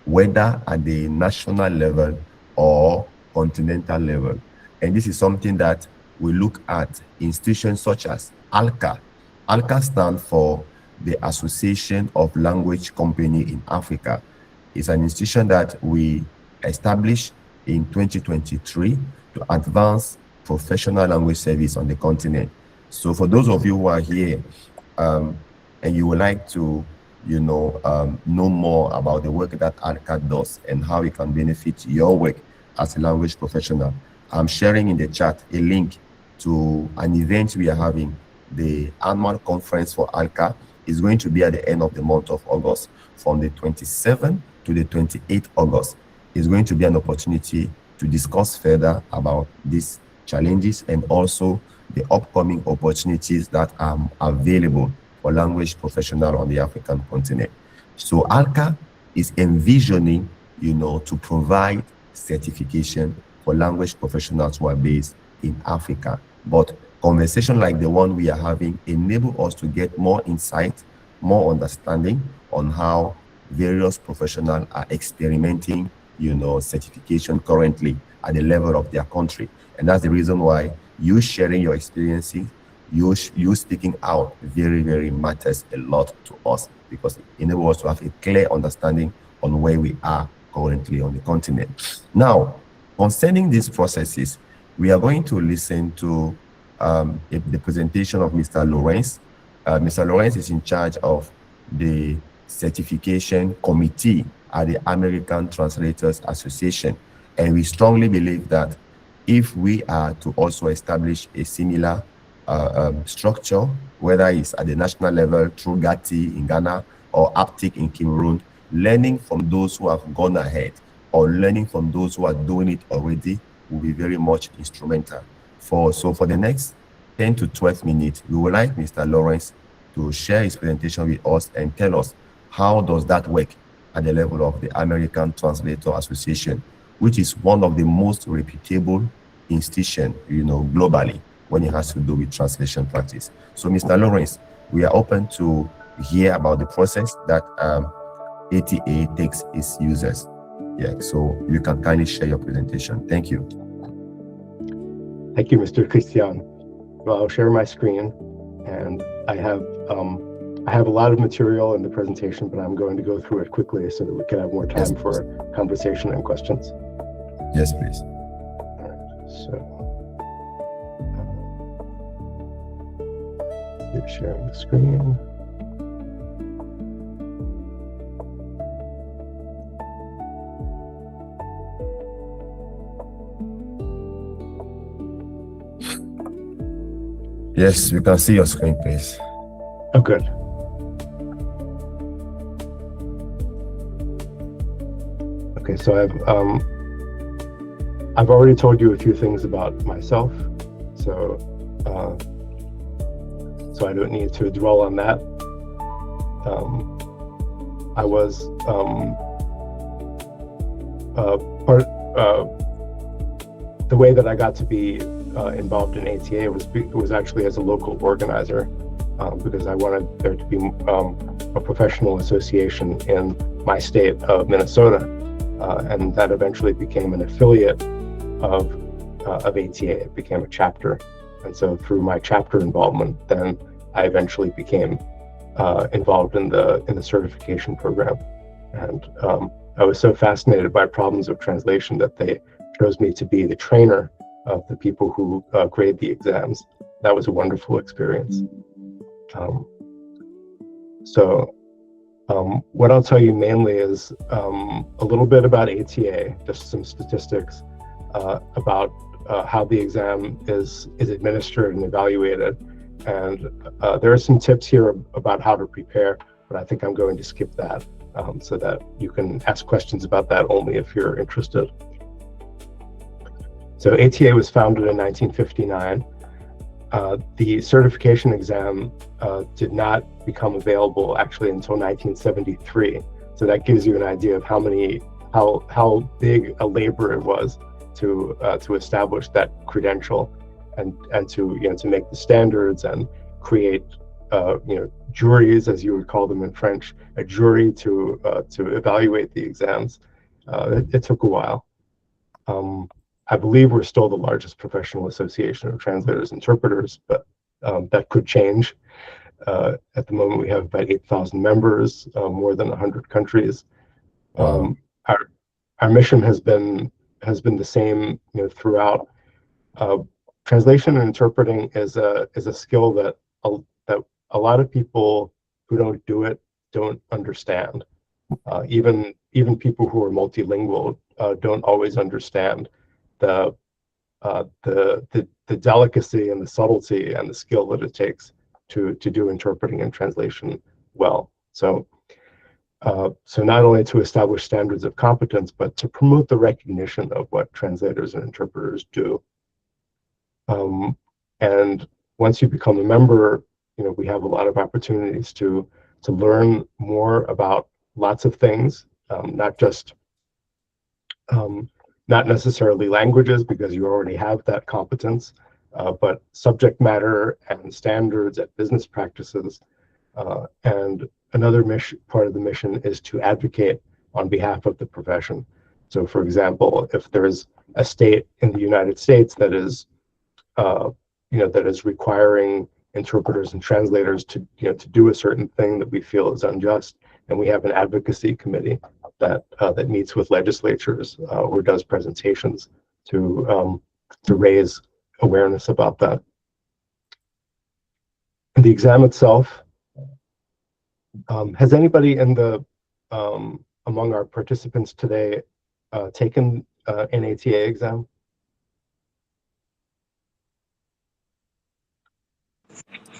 whether at the national level or continental level. And this is something that we look at institutions such as ALCA. ALCA stands for the Association of Language Company in Africa. It's an institution that we established in 2023 to advance professional language service on the continent. So for those of you who are here and you would like to know more about the work that ALCA does and how it can benefit your work as a language professional, I'm sharing in the chat a link to an event we are having. The annual conference for ALCA is going to be at the end of the month of August, from the 27th to the 28th August. It's going to be an opportunity to discuss further about these challenges and also the upcoming opportunities that are available for language professionals on the African continent. So ALCA is envisioning, to provide certification for language professionals who are based in Africa. But conversation like the one we are having enable us to get more insight, more understanding on how various professionals are experimenting, certification currently at the level of their country. And that's the reason why you sharing your experiences you speaking out very, very matters a lot to us, because it enables us to have a clear understanding on where we are currently on the continent. Now, concerning these processes, we are going to listen to the presentation of Mr. Lawrence. Mr. Lawrence is in charge of the certification committee at the American Translators Association. And we strongly believe that if we are to also establish a similar structure, whether it's at the national level through GATI in Ghana or APTIC in Cameroon, learning from those who have gone ahead or learning from those who are doing it already will be very much instrumental. So for the next 10 to 12 minutes, we would like Mr. Lawrence to share his presentation with us and tell us how does that work at the level of the American Translator Association, which is one of the most reputable institutions, globally when it has to do with translation practice. So, Mr. Lawrence, we are open to hear about the process that ATA takes its users. Yeah, so you can kindly share your presentation. Thank you. Thank you, Mr. Christian. Well, I'll share my screen, and I have a lot of material in the presentation, but I'm going to go through it quickly so that we can have more time for conversation and questions. Yes, please. All right, so you're sharing the screen. Yes, we can see your screen, please. Oh, good. Okay, so I've already told you a few things about myself, so I don't need to dwell on that. I was the way that I got to be involved in ATA was actually as a local organizer, because I wanted there to be a professional association in my state of Minnesota, and that eventually became an affiliate of ATA. It became a chapter, and so through my chapter involvement, then I eventually became involved in the certification program, and I was so fascinated by problems of translation that they chose me to be the trainer of the people who grade the exams. That was a wonderful experience. What I'll tell you mainly is a little bit about ATA, just some statistics about how the exam is administered and evaluated. And there are some tips here about how to prepare, but I think I'm going to skip that so that you can ask questions about that only if you're interested. So ATA was founded in 1959. The certification exam did not become available actually until 1973. So that gives you an idea of how big a labor it was to establish that credential and to make the standards and create juries, as you would call them in French, a jury to evaluate the exams. It took a while. I believe we're still the largest professional association of translators and interpreters, but that could change. At the moment, we have about 8,000 members, more than 100 countries. Our mission has been the same, throughout. Translation and interpreting is a skill that a lot of people who don't do it don't understand. Even people who are multilingual don't always understand the delicacy and the subtlety and the skill that it takes to do interpreting and translation well. So not only to establish standards of competence, but to promote the recognition of what translators and interpreters do. And once you become a member, we have a lot of opportunities to learn more about lots of things, not necessarily languages, because you already have that competence, but subject matter and standards and business practices. And another part of the mission is to advocate on behalf of the profession. So, for example, if there's a state in the United States that is requiring interpreters and translators to to do a certain thing that we feel is unjust, and we have an advocacy committee that that meets with legislatures or does presentations to raise awareness about that. And the exam itself, has anybody in the among our participants today taken an ATA exam?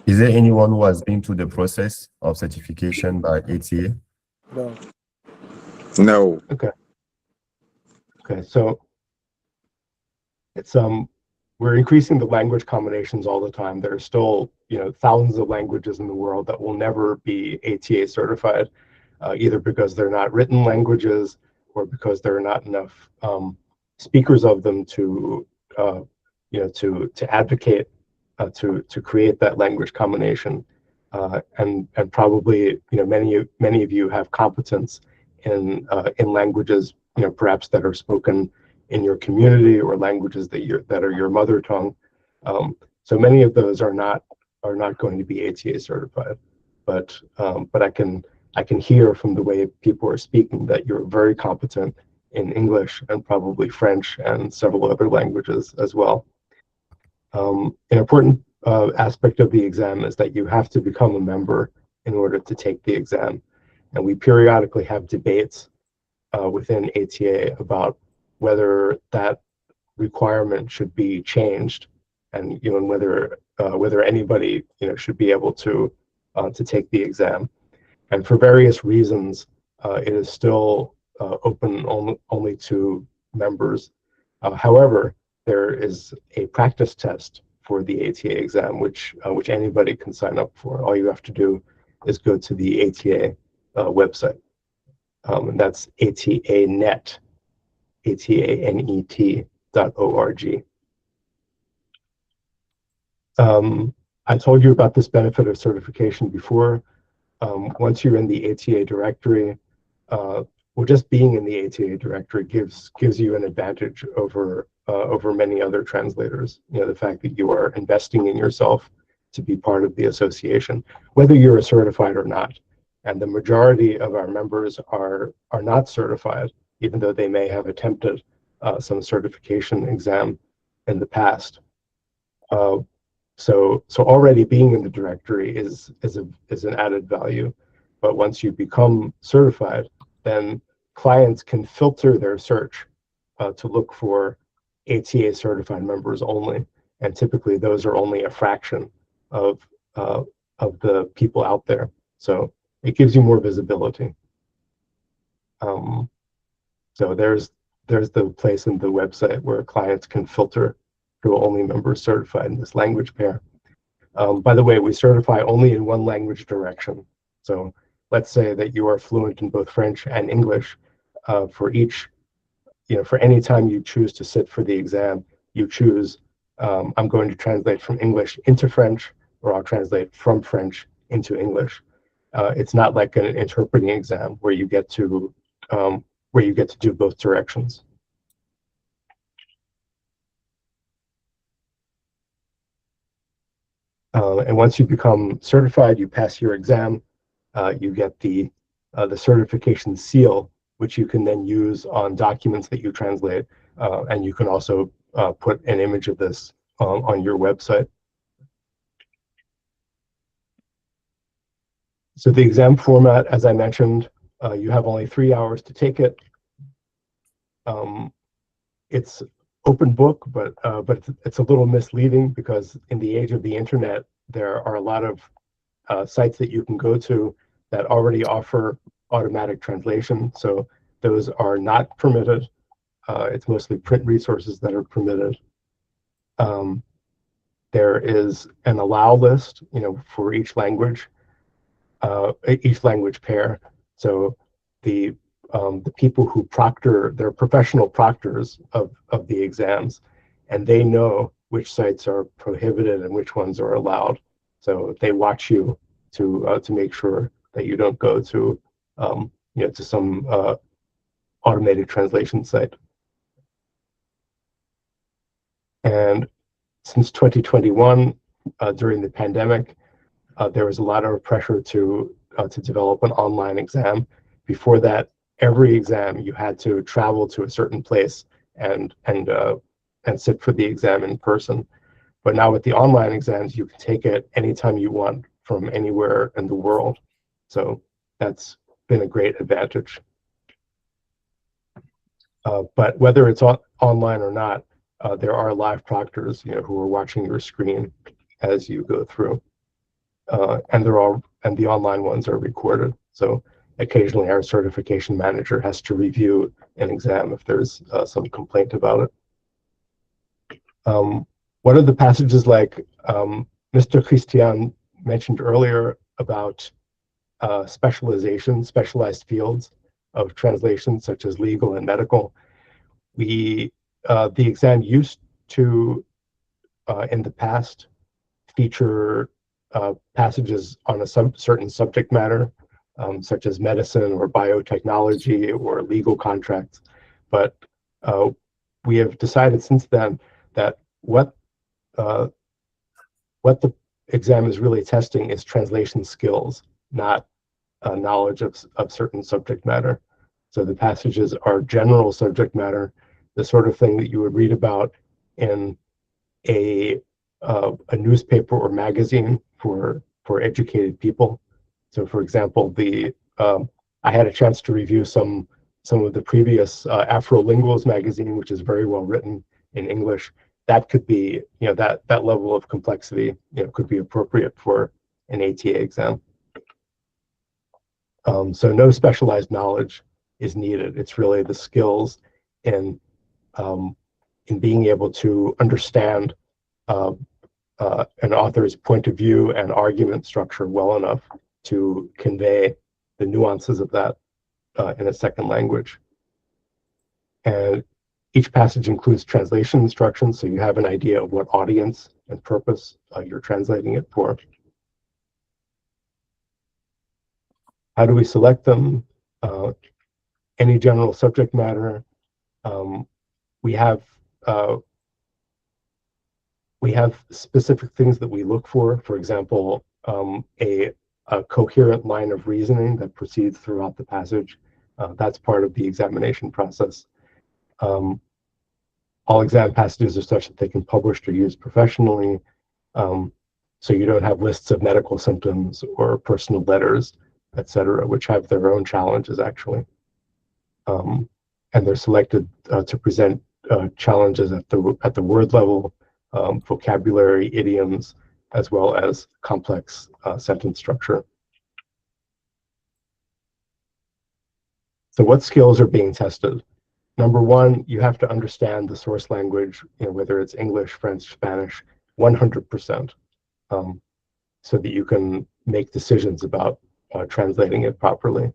Is there anyone who has been through the process of certification by ATA? No. No. Okay, so it's we're increasing the language combinations all the time. There are still thousands of languages in the world that will never be ATA certified, either because they're not written languages or because there are not enough speakers of them to to advocate to create that language combination, and probably many of you have competence in languages perhaps that are spoken in your community or languages that are your mother tongue. So many of those are not going to be ATA certified, but I can hear from the way people are speaking that you're very competent in English and probably French and several other languages as well. An important aspect of the exam is that you have to become a member in order to take the exam, and we periodically have debates within ATA about whether that requirement should be changed, and and whether anybody should be able to take the exam. And for various reasons, it is still open only to members. However, there is a practice test for the ATA exam, which anybody can sign up for. All you have to do is go to the ATA website, and that's ATANet, ATANET.org. I told you about this benefit of certification before. Once you're in the ATA directory, well, just being in the ATA directory gives you an advantage over many other translators. The fact that you are investing in yourself to be part of the association, whether you're certified or not. And the majority of our members are not certified, even though they may have attempted some certification exam in the past. So already being in the directory is an added value. But once you become certified, then clients can filter their search to look for ATA certified members only, and typically those are only a fraction of the people out there. So it gives you more visibility. So there's the place in the website where clients can filter who are only members certified in this language pair. By the way, we certify only in one language direction. So let's say that you are fluent in both French and English. For each, for any time you choose to sit for the exam, you choose, I'm going to translate from English into French, or I'll translate from French into English. It's not like an interpreting exam where you get to do both directions. And once you become certified, you pass your exam, you get the certification seal, which you can then use on documents that you translate, and you can also put an image of this on your website. So the exam format, as I mentioned, you have only 3 hours to take it. It's open book, but it's a little misleading because in the age of the internet, there are a lot of sites that you can go to that already offer automatic translation. So those are not permitted. It's mostly print resources that are permitted. There is an allow list, for each language pair. So the people who proctor, they're professional proctors of the exams, and they know which sites are prohibited and which ones are allowed. So they watch you to make sure that you don't go to to some automated translation site. And since 2021, during the pandemic, there was a lot of pressure to develop an online exam. Before that, every exam you had to travel to a certain place and sit for the exam in person. But now with the online exams, you can take it anytime you want from anywhere in the world. So that's been a great advantage. But whether it's online or not, there are live proctors, who are watching your screen as you go through, and the online ones are recorded. So occasionally, our certification manager has to review an exam if there's some complaint about it. One of the passages, like Mr. Christian mentioned earlier about specialized fields of translation, such as legal and medical, the exam used to, in the past, feature passages on a certain subject matter, such as medicine or biotechnology or legal contracts. But we have decided since then that what the exam is really testing is translation skills, not knowledge of certain subject matter. So the passages are general subject matter, the sort of thing that you would read about in a newspaper or magazine for educated people. So, for example, I had a chance to review some of the previous Afrolinguals magazine, which is very well written in English. That could be, that level of complexity, could be appropriate for an ATA exam. So no specialized knowledge is needed. It's really the skills in being able to understand an author's point of view and argument structure well enough to convey the nuances of that in a second language. And each passage includes translation instructions, so you have an idea of what audience and purpose you're translating it for. How do we select them? Any general subject matter. We have specific things that we look for. For example, a coherent line of reasoning that proceeds throughout the passage. That's part of the examination process. All exam passages are such that they can be published or used professionally. So you don't have lists of medical symptoms or personal letters, etc., which have their own challenges actually. And they're selected to present challenges at the word level, vocabulary, idioms, as well as complex sentence structure. So what skills are being tested? Number one, you have to understand the source language, whether it's English, French, Spanish, 100%, so that you can make decisions about translating it properly.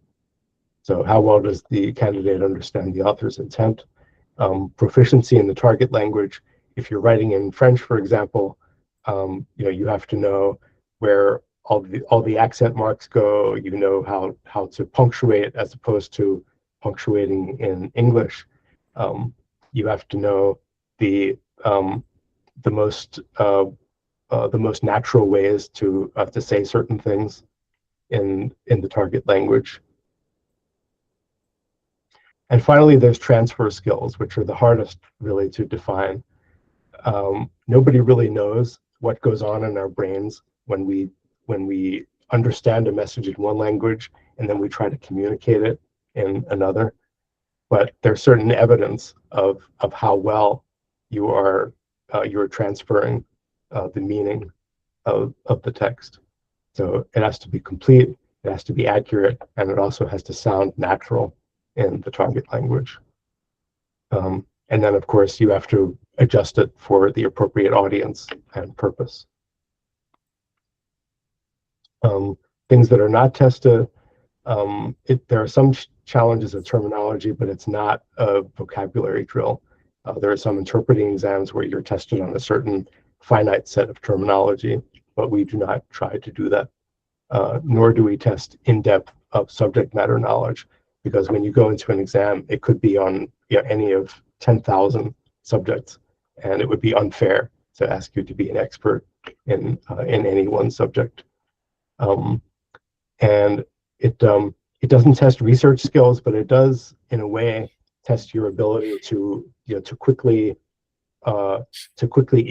So how well does the candidate understand the author's intent? Proficiency in the target language. If you're writing in French, for example, you have to know where all the accent marks go. You know how to punctuate as opposed to punctuating in English. You have to know the most natural ways to say certain things in the target language. And finally, there's transfer skills, which are the hardest really to define. Nobody really knows what goes on in our brains when we understand a message in one language and then we try to communicate it in another. But there's certain evidence of how well you are transferring the meaning of the text. So it has to be complete, it has to be accurate, and it also has to sound natural in the target language. And then, of course, you have to adjust it for the appropriate audience and purpose. Things that are not tested, there are some challenges of terminology, but it's not a vocabulary drill. There are some interpreting exams where you're tested on a certain finite set of terminology, but we do not try to do that, nor do we test in-depth of subject matter knowledge, because when you go into an exam, it could be on any of 10,000 subjects, and it would be unfair to ask you to be an expert in any one subject. And it doesn't test research skills, but it does, in a way, test your ability to to quickly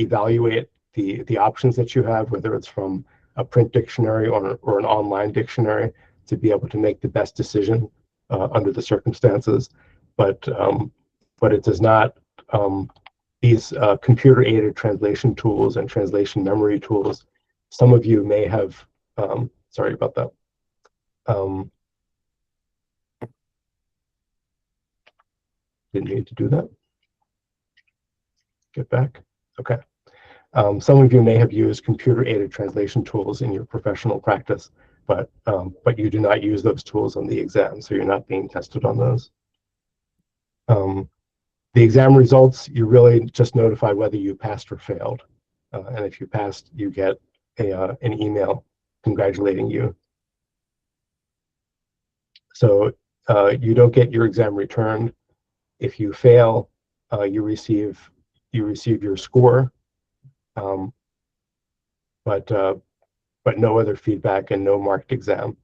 evaluate the options that you have, whether it's from a print dictionary or an online dictionary, to be able to make the best decision under the circumstances. But it does not. These computer-aided translation tools and translation memory tools, some of you may have. Sorry about that. Didn't need to do that. Get back. Okay. Some of you may have used computer-aided translation tools in your professional practice, but you do not use those tools on the exam, so you're not being tested on those. The exam results, you really just notify whether you passed or failed. And if you passed, you get an email congratulating you. So you don't get your exam returned. If you fail, you receive your score, but no other feedback and no marked exam.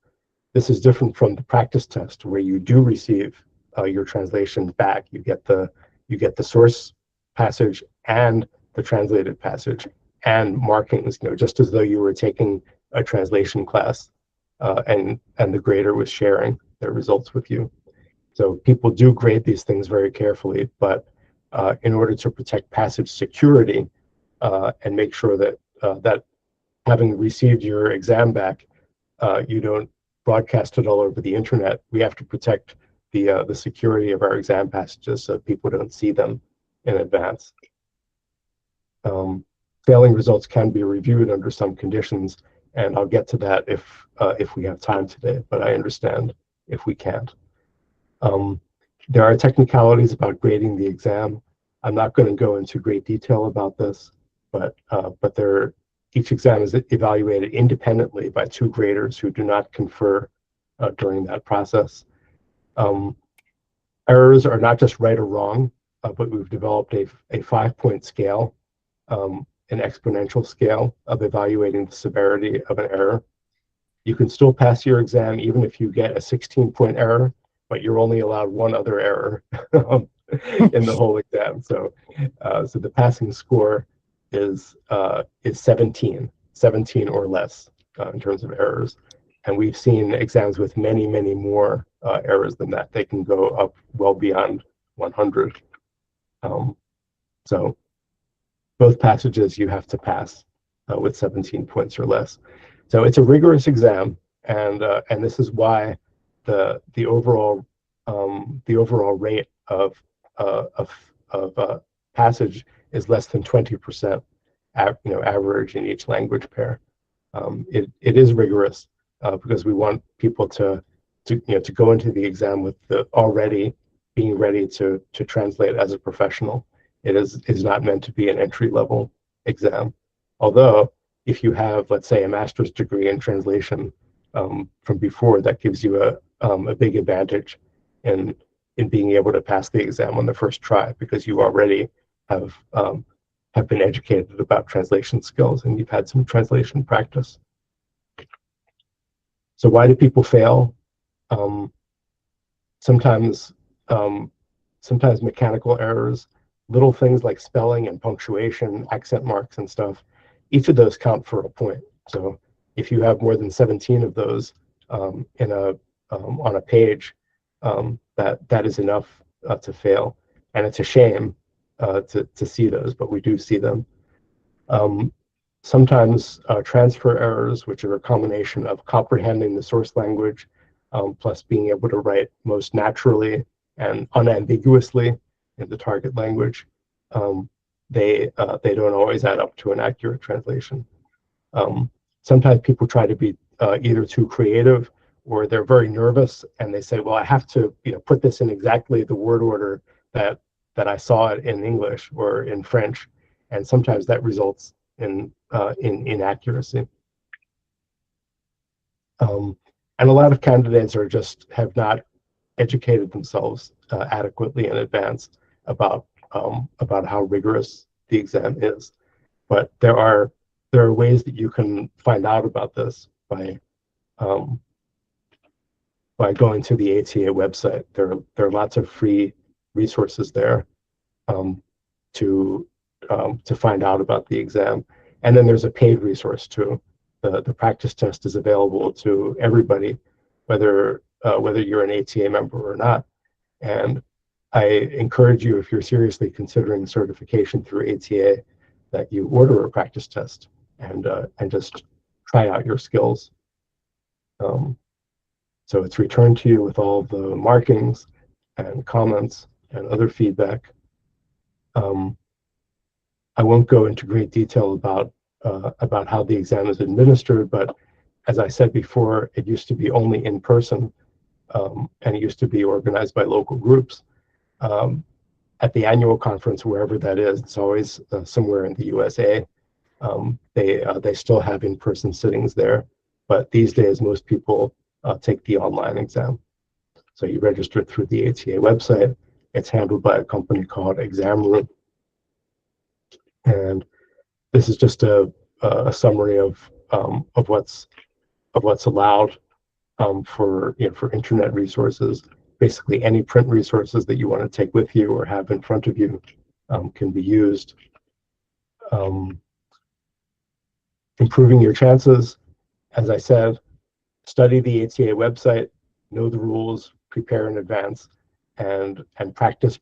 This is different from the practice test, where you do receive your translation back. You get the source passage and the translated passage and markings, just as though you were taking a translation class, and the grader was sharing their results with you. So people do grade these things very carefully, but in order to protect passage security and make sure that that having received your exam back, you don't broadcast it all over the internet, we have to protect the security of our exam passages so people don't see them in advance. Failing results can be reviewed under some conditions, and I'll get to that if we have time today, but I understand if we can't. There are technicalities about grading the exam. I'm not going to go into great detail about this, but each exam is evaluated independently by two graders who do not confer during that process. Errors are not just right or wrong, but we've developed a 5-point scale, an exponential scale of evaluating the severity of an error. You can still pass your exam even if you get a 16-point error, but you're only allowed one other error in the whole exam. So the passing score is 17 or less in terms of errors. And we've seen exams with many, many more errors than that. They can go up well beyond 100. So both passages you have to pass with 17 points or less. So it's a rigorous exam, and this is why the overall rate of passage is less than 20% average in each language pair. It is rigorous because we want people to go into the exam with already being ready to translate as a professional. It is not meant to be an entry-level exam. Although if you have, let's say, a master's degree in translation from before, that gives you a big advantage in being able to pass the exam on the first try, because you already have been educated about translation skills and you've had some translation practice. So why do people fail? Sometimes mechanical errors, little things like spelling and punctuation, accent marks and stuff, each of those count for a point. So if you have more than 17 of those on a page, that is enough to fail. And it's a shame to see those, but we do see them. Sometimes transfer errors, which are a combination of comprehending the source language plus being able to write most naturally and unambiguously in the target language, they don't always add up to an accurate translation. Sometimes people try to be either too creative, or they're very nervous and they say, well, I have to put this in exactly the word order that I saw it in English or in French, and sometimes that results in inaccuracy. And a lot of candidates have not educated themselves adequately in advance about how rigorous the exam is. But there are there are ways that you can find out about this by going to the ATA website. There are lots of free resources there to find out about the exam. And then there's a paid resource too. The practice test is available to everybody, whether you're an ATA member or not. And I encourage you, if you're seriously considering certification through ATA, that you order a practice test and just try out your skills. So it's returned to you with all the markings and comments and other feedback. I won't go into great detail about how the exam is administered, but as I said before, it used to be only in person, and it used to be organized by local groups. At the annual conference, wherever that is, it's always somewhere in the USA. They still have in-person sittings there, but these days most people take the online exam. So you register through the ATA website. It's handled by a company called Exam Room. And this is just a summary of what's allowed for internet resources. Basically, any print resources that you want to take with you or have in front of you can be used. Improving your chances, as I said, study the ATA website, know the rules, prepare in advance, and practice.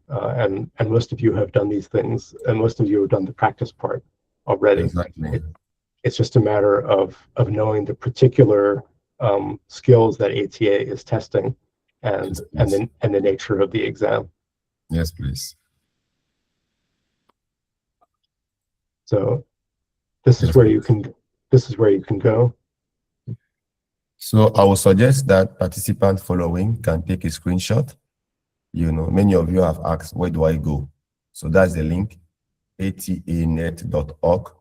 And most of you have done these things, and most of you have done the practice part already. Exactly. It's just a matter of knowing the particular skills that ATA is testing, and the nature of the exam. Yes, please. So this is where you can go. So I would suggest that participants following can take a screenshot. Many of you have asked, where do I go? So that's the link, atanet.org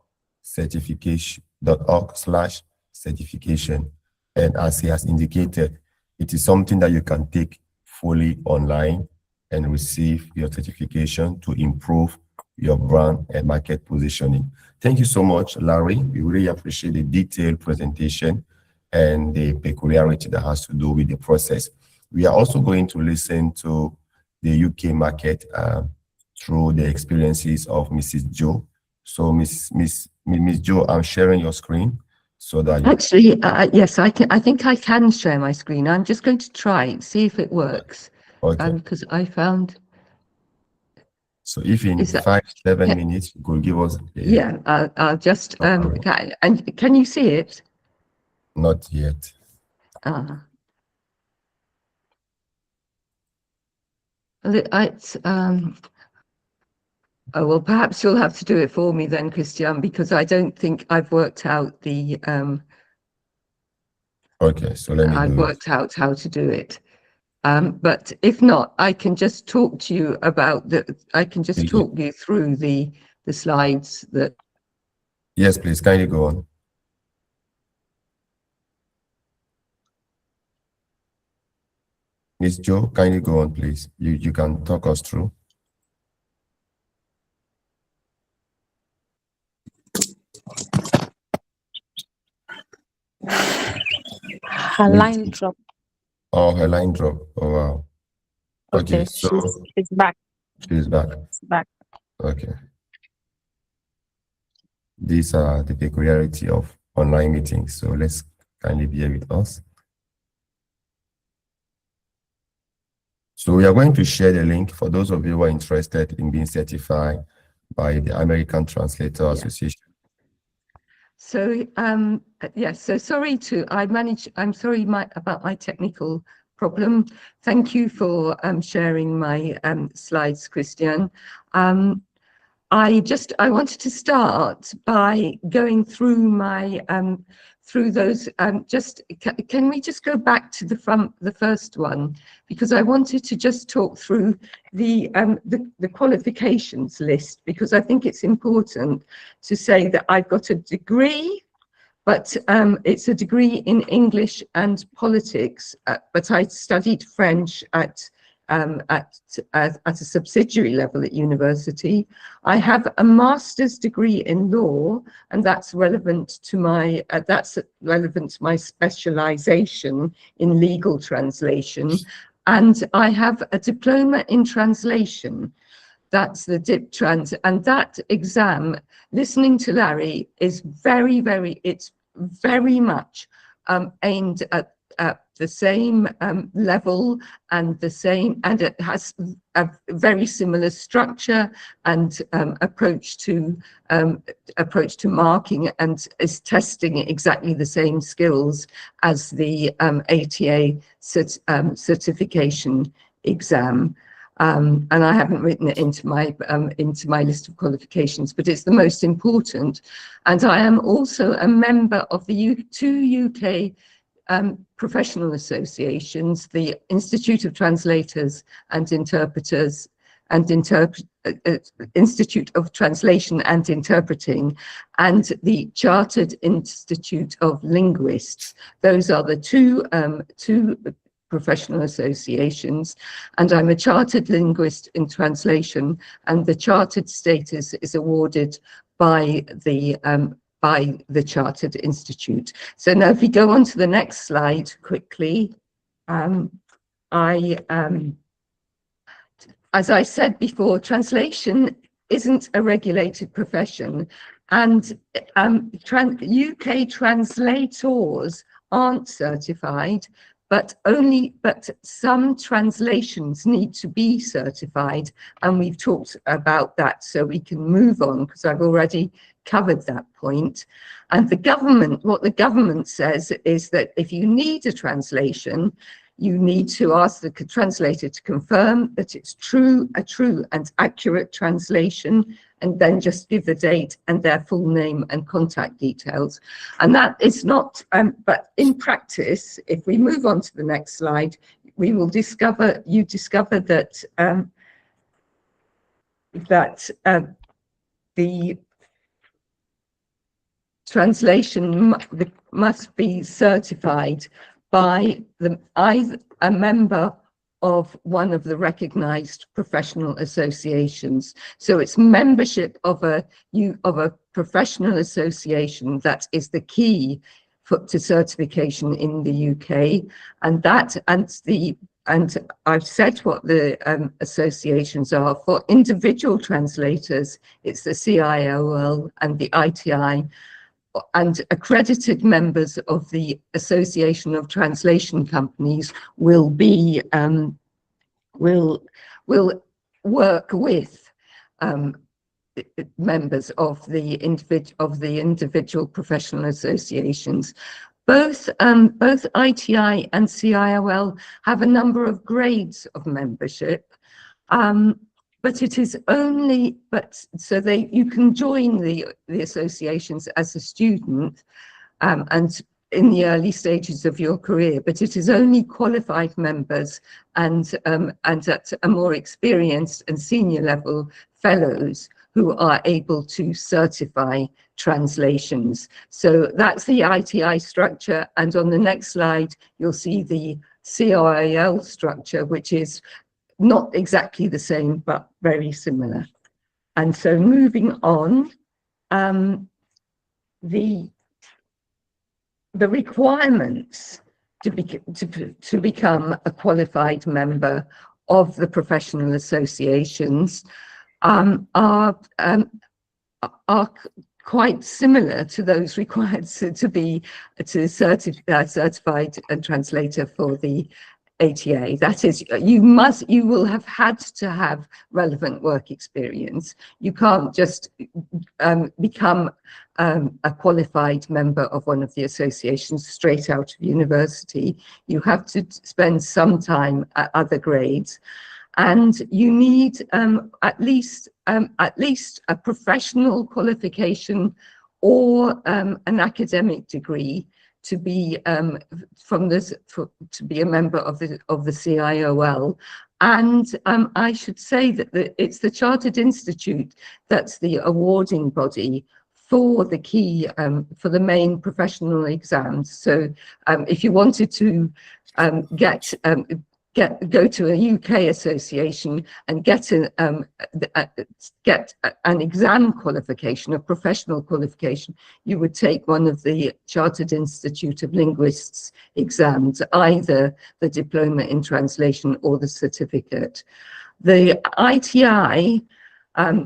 certification.org/certification. And as he has indicated, it is something that you can take fully online and receive your certification to improve your brand and market positioning. Thank you so much, Larry. We really appreciate the detailed presentation and the peculiarity that has to do with the process. We are also going to listen to the UK market through the experiences of Mrs. Joe. So Miss Joe, I'm sharing your screen so that actually, yes, I think I can share my screen. I'm just going to try it, see if it works. Okay. Because I found. So if in 5-7 minutes you could give us. Yeah, I'll just and can you see it? Not yet. It's oh well, perhaps you'll have to do it for me then, Christian, because I don't think I've worked out the okay, so let me I've worked out how to do it. But if not, I can just talk to you about I can just talk you through the slides that. Yes, please, kindly go on. Miss Joe, kindly go on, please. You can talk us through. Her line dropped. Oh, her line dropped. Oh, wow. Okay, so she's back. She's back. She's back. Okay. These are the peculiarity of online meetings. So let's kindly bear with us. So we are going to share the link for those of you who are interested in being certified by the American Translator Association. So yes, so sorry I'm sorry about my technical problem. Thank you for sharing my slides, Christian. I wanted to start by going through my through those. Can we just go back to the first one, because I wanted to just talk through the qualifications list, because I think it's important to say that I've got a degree, but it's a degree in English and politics. But I studied French at at a subsidiary level at university. I have a master's degree in law, and that's relevant to my specialization in legal translation. And I have a diploma in translation. That's the DIP Trans, and that exam, listening to Larry, is it's very much aimed at the same level and it has a very similar structure and approach to marking, and is testing exactly the same skills as the ATA certification exam. And I haven't written it into my list of qualifications, but it's the most important. And I am also a member of the two UK professional associations, the Institute of Translators and Interpreters, and Institute of Translation and Interpreting, and the Chartered Institute of Linguists. Those are the two professional associations, and I'm a chartered linguist in translation, and the chartered status is awarded by the Chartered Institute. So now if we go on to the next slide quickly, as I said before, translation isn't a regulated profession, and UK translators aren't certified, but some translations need to be certified, and we've talked about that, so we can move on because I've already covered that point. And what the government says is that if you need a translation, you need to ask the translator to confirm that it's a true and accurate translation, and then just give the date and their full name and contact details. And that is not, but in practice, if we move on to the next slide, we will discover that the translation must be certified by either a member of one of the recognized professional associations. So it's membership of a professional association that is the key to certification in the UK, and I've said what the associations are. For individual translators, it's the CIOL and the ITI, and accredited members of the Association of Translation Companies will work with members of the individual professional associations. Both ITI and CIOL have a number of grades of membership, but it is only, you can join the associations as a student and in the early stages of your career, but it is only qualified members and at a more experienced and senior level fellows who are able to certify translations. So that's the ITI structure, and on the next slide you'll see the CIOL structure, which is not exactly the same but very similar. And so moving on, the requirements to become a qualified member of the professional associations are quite similar to those required to be certified and translator for the ATA. That is, you will have had to have relevant work experience. You can't just become a qualified member of one of the associations straight out of university. You have to spend some time at other grades, and you need at least a professional qualification or an academic degree to be to be a member of the CIOL. And I should say that it's the Chartered Institute that's the awarding body for the key for the main professional exams. So if you wanted to go to a UK association and get an exam qualification, a professional qualification, you would take one of the Chartered Institute of Linguists exams, either the diploma in translation or the certificate. The ITI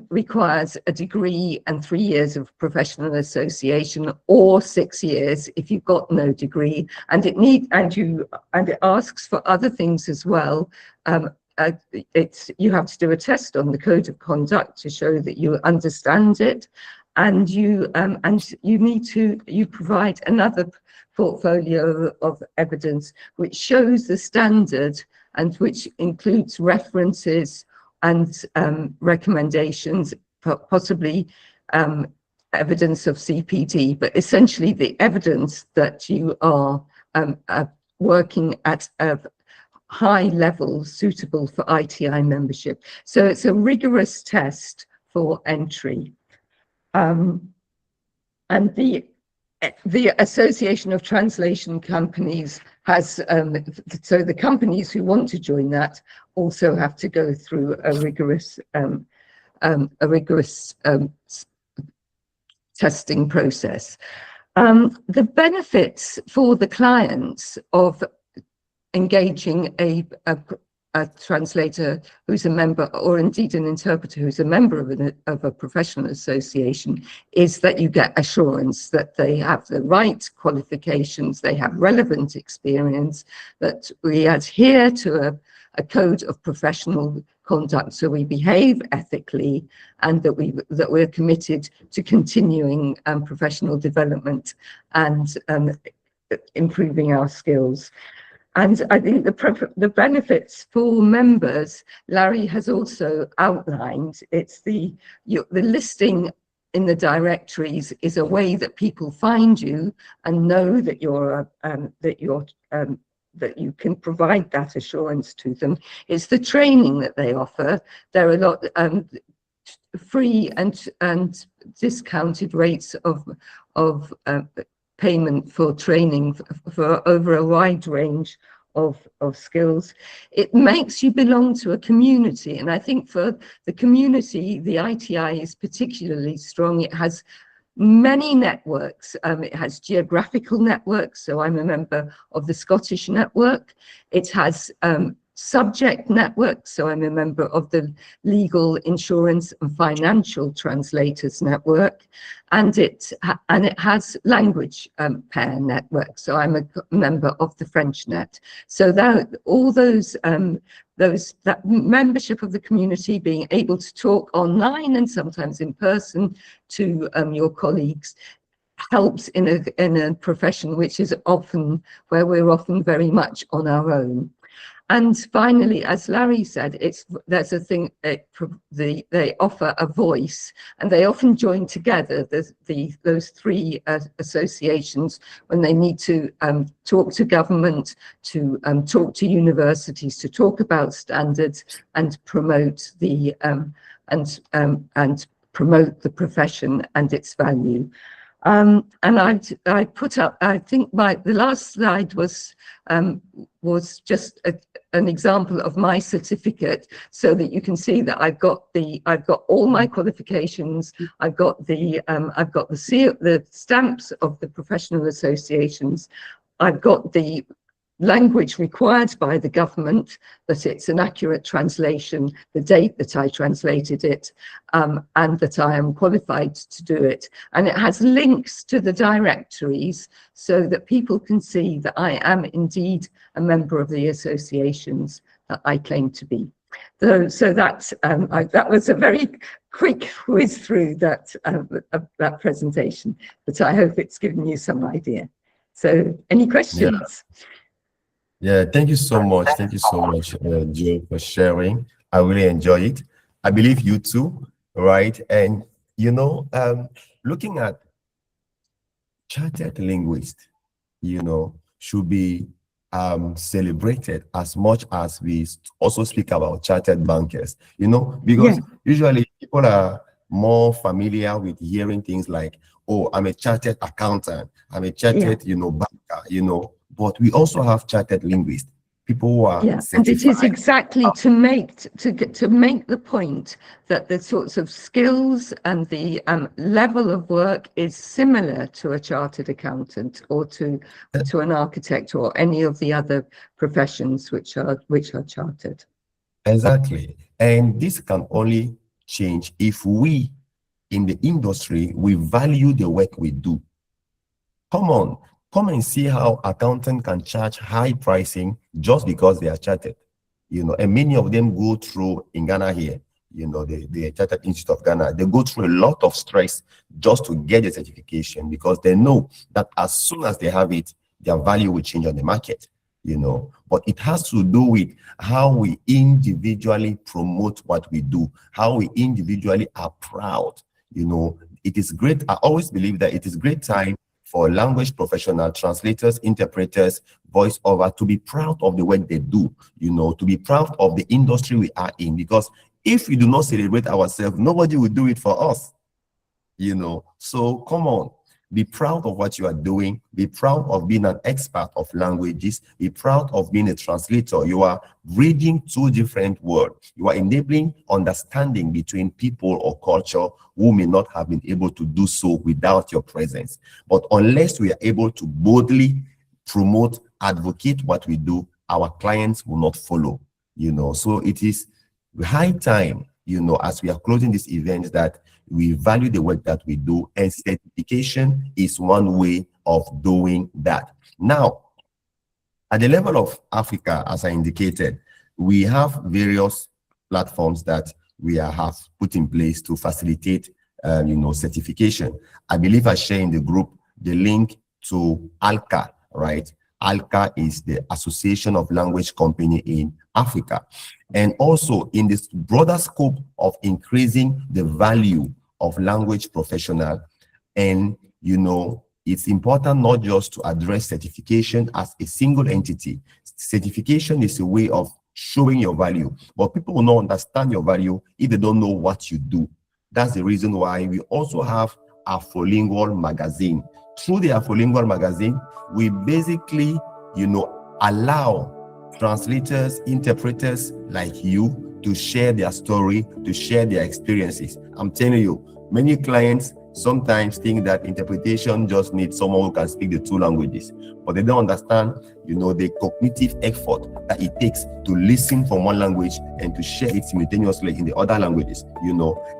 requires a degree and 3 years of professional association, or 6 years if you've got no degree, and it asks for other things as well. You have to do a test on the code of conduct to show that you understand it, and you provide another portfolio of evidence which shows the standard and which includes references and recommendations, possibly evidence of CPD, but essentially the evidence that you are working at a high level suitable for ITI membership. So it's a rigorous test for entry. And the Association of Translation Companies has, so the companies who want to join that also have to go through a rigorous testing process. The benefits for the clients of engaging a translator who's a member, or indeed an interpreter who's a member of a professional association, is that you get assurance that they have the right qualifications, they have relevant experience, that we adhere to a code of professional conduct, so we behave ethically, and that we're committed to continuing professional development and improving our skills. And I think the benefits for members, Larry has also outlined. It's the listing in the directories is a way that people find you and know that that you can provide that assurance to them. It's the training that they offer. There are a lot free and discounted rates of payment for training for over a wide range of skills. It makes you belong to a community, and I think for the community, the ITI is particularly strong. It has many networks. It has geographical networks, so I'm a member of the Scottish network. It has subject network, so I'm a member of the Legal, Insurance and Financial Translators Network, and it has language pair network, so I'm a member of the French Net. So that all that membership of the community, being able to talk online and sometimes in person to your colleagues, helps in a profession which is often where we're often very much on our own. And finally, as Larry said, there's a thing, they offer a voice, and they often join together those three associations when they need to talk to government, to talk to universities, to talk about standards and promote the promote the profession and its value. And I put up, I think the last slide was just an example of my certificate, so that you can see that I've got all my qualifications. I've got the stamps of the professional associations. I've got the language required by the government, that it's an accurate translation, the date that I translated it, and that I am qualified to do it. And it has links to the directories so that people can see that I am indeed a member of the associations that I claim to be. So that was a very quick whiz through that presentation, but I hope it's given you some idea. So any questions? Yeah, thank you so much. Thank you so much, Joe, for sharing. I really enjoy it. I believe you too, right? And, looking at chartered linguists, should be celebrated as much as we also speak about chartered bankers, because usually people are more familiar with hearing things like, oh, I'm a chartered accountant, I'm a chartered, banker, but we also have chartered linguists. people who are Yeah, and it is certified. exactly to make the point that the sorts of skills and the level of work is similar to a chartered accountant or to an architect or any of the other professions which are chartered. Exactly. And this can only change if we in the industry, we value the work we do. Come and see how accountant can charge high pricing just because they are chartered. And many of them go through in Ghana here, the Chartered Institute of Ghana, they go through a lot of stress just to get the certification because they know that as soon as they have it, their value will change on the market. But it has to do with how we individually promote what we do, how we individually are proud. It is great. I always believe that it is great time for language professional, translators, interpreters, voiceover to be proud of the work they do, to be proud of the industry we are in, because if we do not celebrate ourselves, nobody will do it for us, So come on. Be proud of what you are doing. Be proud of being an expert of languages. Be proud of being a translator. You are reading two different words. You are enabling understanding between people or culture who may not have been able to do so without your presence. But unless we are able to boldly promote, advocate what we do, our clients will not follow. So it is high time, as we are closing this event, that we value the work that we do, and certification is one way of doing that. Now, at the level of Africa, as I indicated, we have various platforms that we have put in place to facilitate, certification. I believe I share in the group the link to ALCA, right? ALCA is the Association of Language Company in Africa. And also in this broader scope of increasing the value of language professional. And, it's important not just to address certification as a single entity. Certification is a way of showing your value, but people will not understand your value if they don't know what you do. That's the reason why we also have a Afrolingual magazine. Through the Afrolingual magazine, we basically, allow translators, interpreters like you to share their story, to share their experiences. I'm telling you, many clients sometimes think that interpretation just needs someone who can speak the two languages, but they don't understand, the cognitive effort that it takes to listen from one language and to share it simultaneously in the other languages,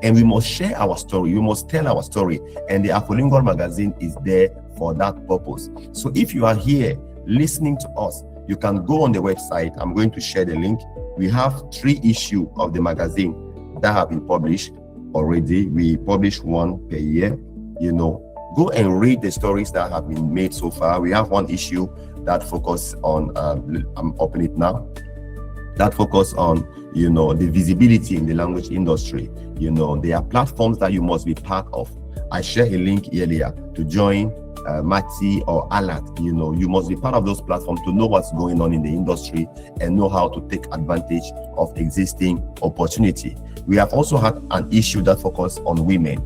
and we must share our story, we must tell our story, and the Afrolingual magazine is there for that purpose. So if you are here listening to us, you can go on the website. I'm going to share the link. We have 3 issues of the magazine that have been published already. We publish 1 per year. Go and read the stories that have been made so far. We have 1 issue that focus on, I'm opening it now, that focus on, the visibility in the language industry. There are platforms that you must be part of. I shared a link earlier to join Mati or Alat. You must be part of those platforms to know what's going on in the industry and know how to take advantage of existing opportunity. We have also had an issue that focused on women.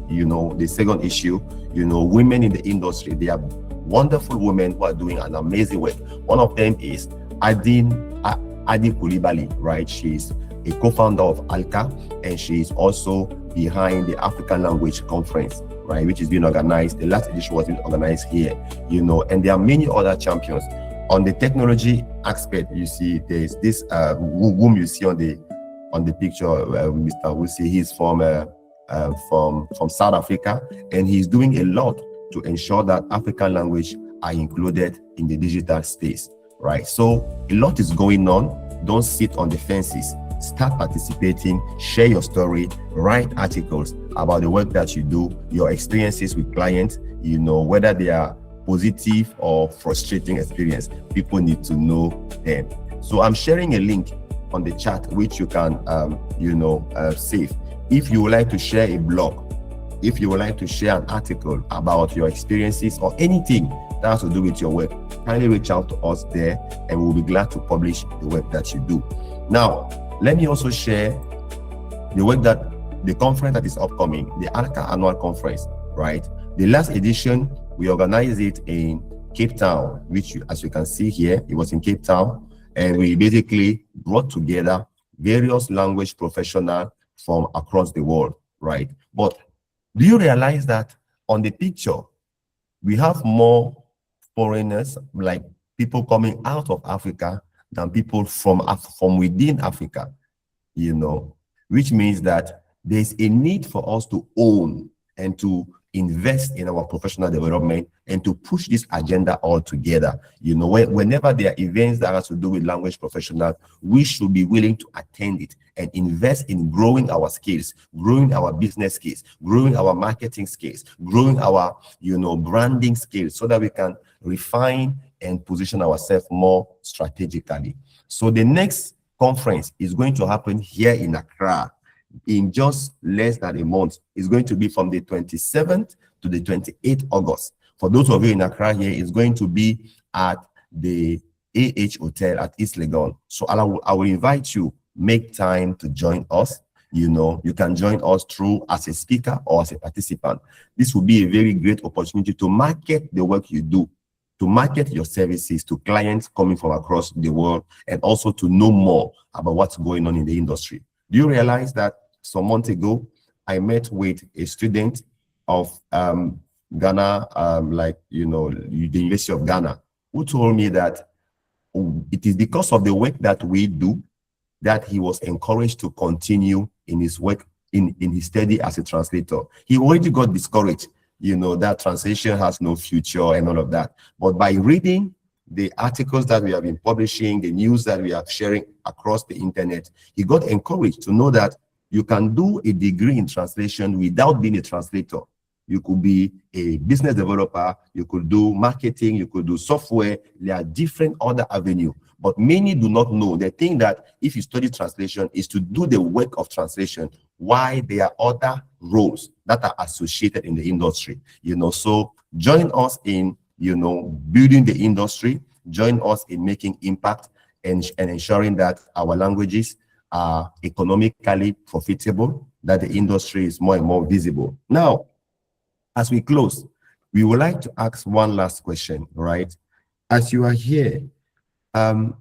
The second issue, women in the industry. They are wonderful women who are doing an amazing work. One of them is Adi Koulibaly, right? She's a co-founder of ALCA, and she is also behind the African Language Conference, right, which is being organized. The last edition was being organized here, and there are many other champions. On the technology aspect, you see there's this whom you see on the picture, Mr. Wusi. He's from South Africa, and he's doing a lot to ensure that African language are included in the digital space, right? So a lot is going on. Don't sit on the fences. Start participating, share your story, write articles about the work that you do, your experiences with clients, whether they are positive or frustrating experience. People need to know them. So I'm sharing a link on the chat, which you can, save. If you would like to share a blog, if you would like to share an article about your experiences or anything that has to do with your work, kindly reach out to us there, and we'll be glad to publish the work that you do. Now, let me also share the work that the conference that is upcoming, the ALCA annual conference, right? The last edition, we organized it in Cape Town, which, as you can see here, it was in Cape Town. And we basically brought together various language professionals from across the world, right? But do you realize that on the picture, we have more foreigners, like people coming out of Africa, than people from within Africa, you know, which means that there's a need for us to own and to invest in our professional development and to push this agenda all together. You know, whenever there are events that has to do with language professionals, we should be willing to attend it and invest in growing our skills, growing our business skills, growing our marketing skills, growing our, you know, branding skills, so that we can refine and position ourselves more strategically. So the next conference is going to happen here in Accra in just less than a month. It's going to be from the 27th to the 28th August. For those of you in Accra here, it's going to be at the AH Hotel at East Legon. So I will invite you, make time to join us. You know, you can join us through as a speaker or as a participant. This will be a very great opportunity to market the work you do, to market your services to clients coming from across the world, and also to know more about what's going on in the industry. Do you realize that some months ago, I met with a student of Ghana, like, you know, the University of Ghana, who told me that it is because of the work that we do that he was encouraged to continue in his work, in his study as a translator. He already got discouraged, you know, that translation has no future and all of that. But by reading the articles that we have been publishing, the news that we are sharing across the internet, he got encouraged to know that you can do a degree in translation without being a translator. You could be a business developer, you could do marketing, you could do software. There are different other avenues. But many do not know. They think that if you study translation is to do the work of translation, why there are other roles that are associated in the industry. You know, so join us in, you know, building the industry, join us in making impact and ensuring that our languages are economically profitable, that the industry is more and more visible. Now, as we close, we would like to ask one last question, right? As you are here, will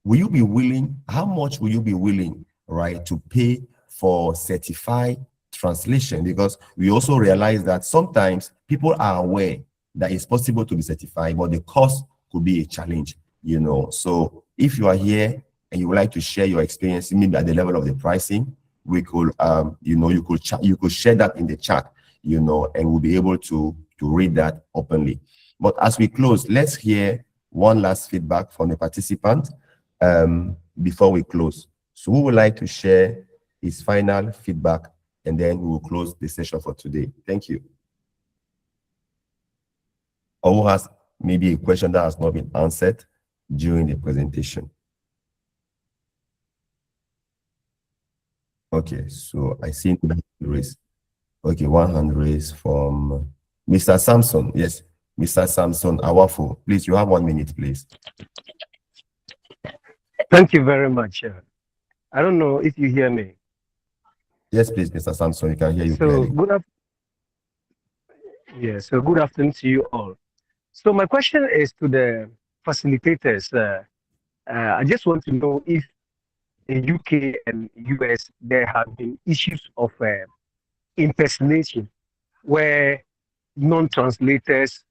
you be willing, how much will you be willing, right, to pay for certified translation? Because we also realize that sometimes people are aware that it's possible to be certified, but the cost could be a challenge, you know. So if you are here and you would like to share your experience, maybe at the level of the pricing, we could, you know, you could share that in the chat, you know, and we'll be able to read that openly. But as we close, let's hear one last feedback from the participant before we close. So who would like to share his final feedback, and then we will close the session for today. Thank you. Or who has maybe a question that has not been answered during the presentation? Okay, so I see one hand raised. Okay, one hand raised from Mr. Samson. Yes, Mr. Samson Awafo. Please, you have 1 minute, please. Thank you very much. I don't know if you hear me. Yes, please, Mr. Samson, we can hear you clearly. So good afternoon to you all. So my question is to the facilitators. I just want to know if in UK and US there have been issues of impersonation where non-translators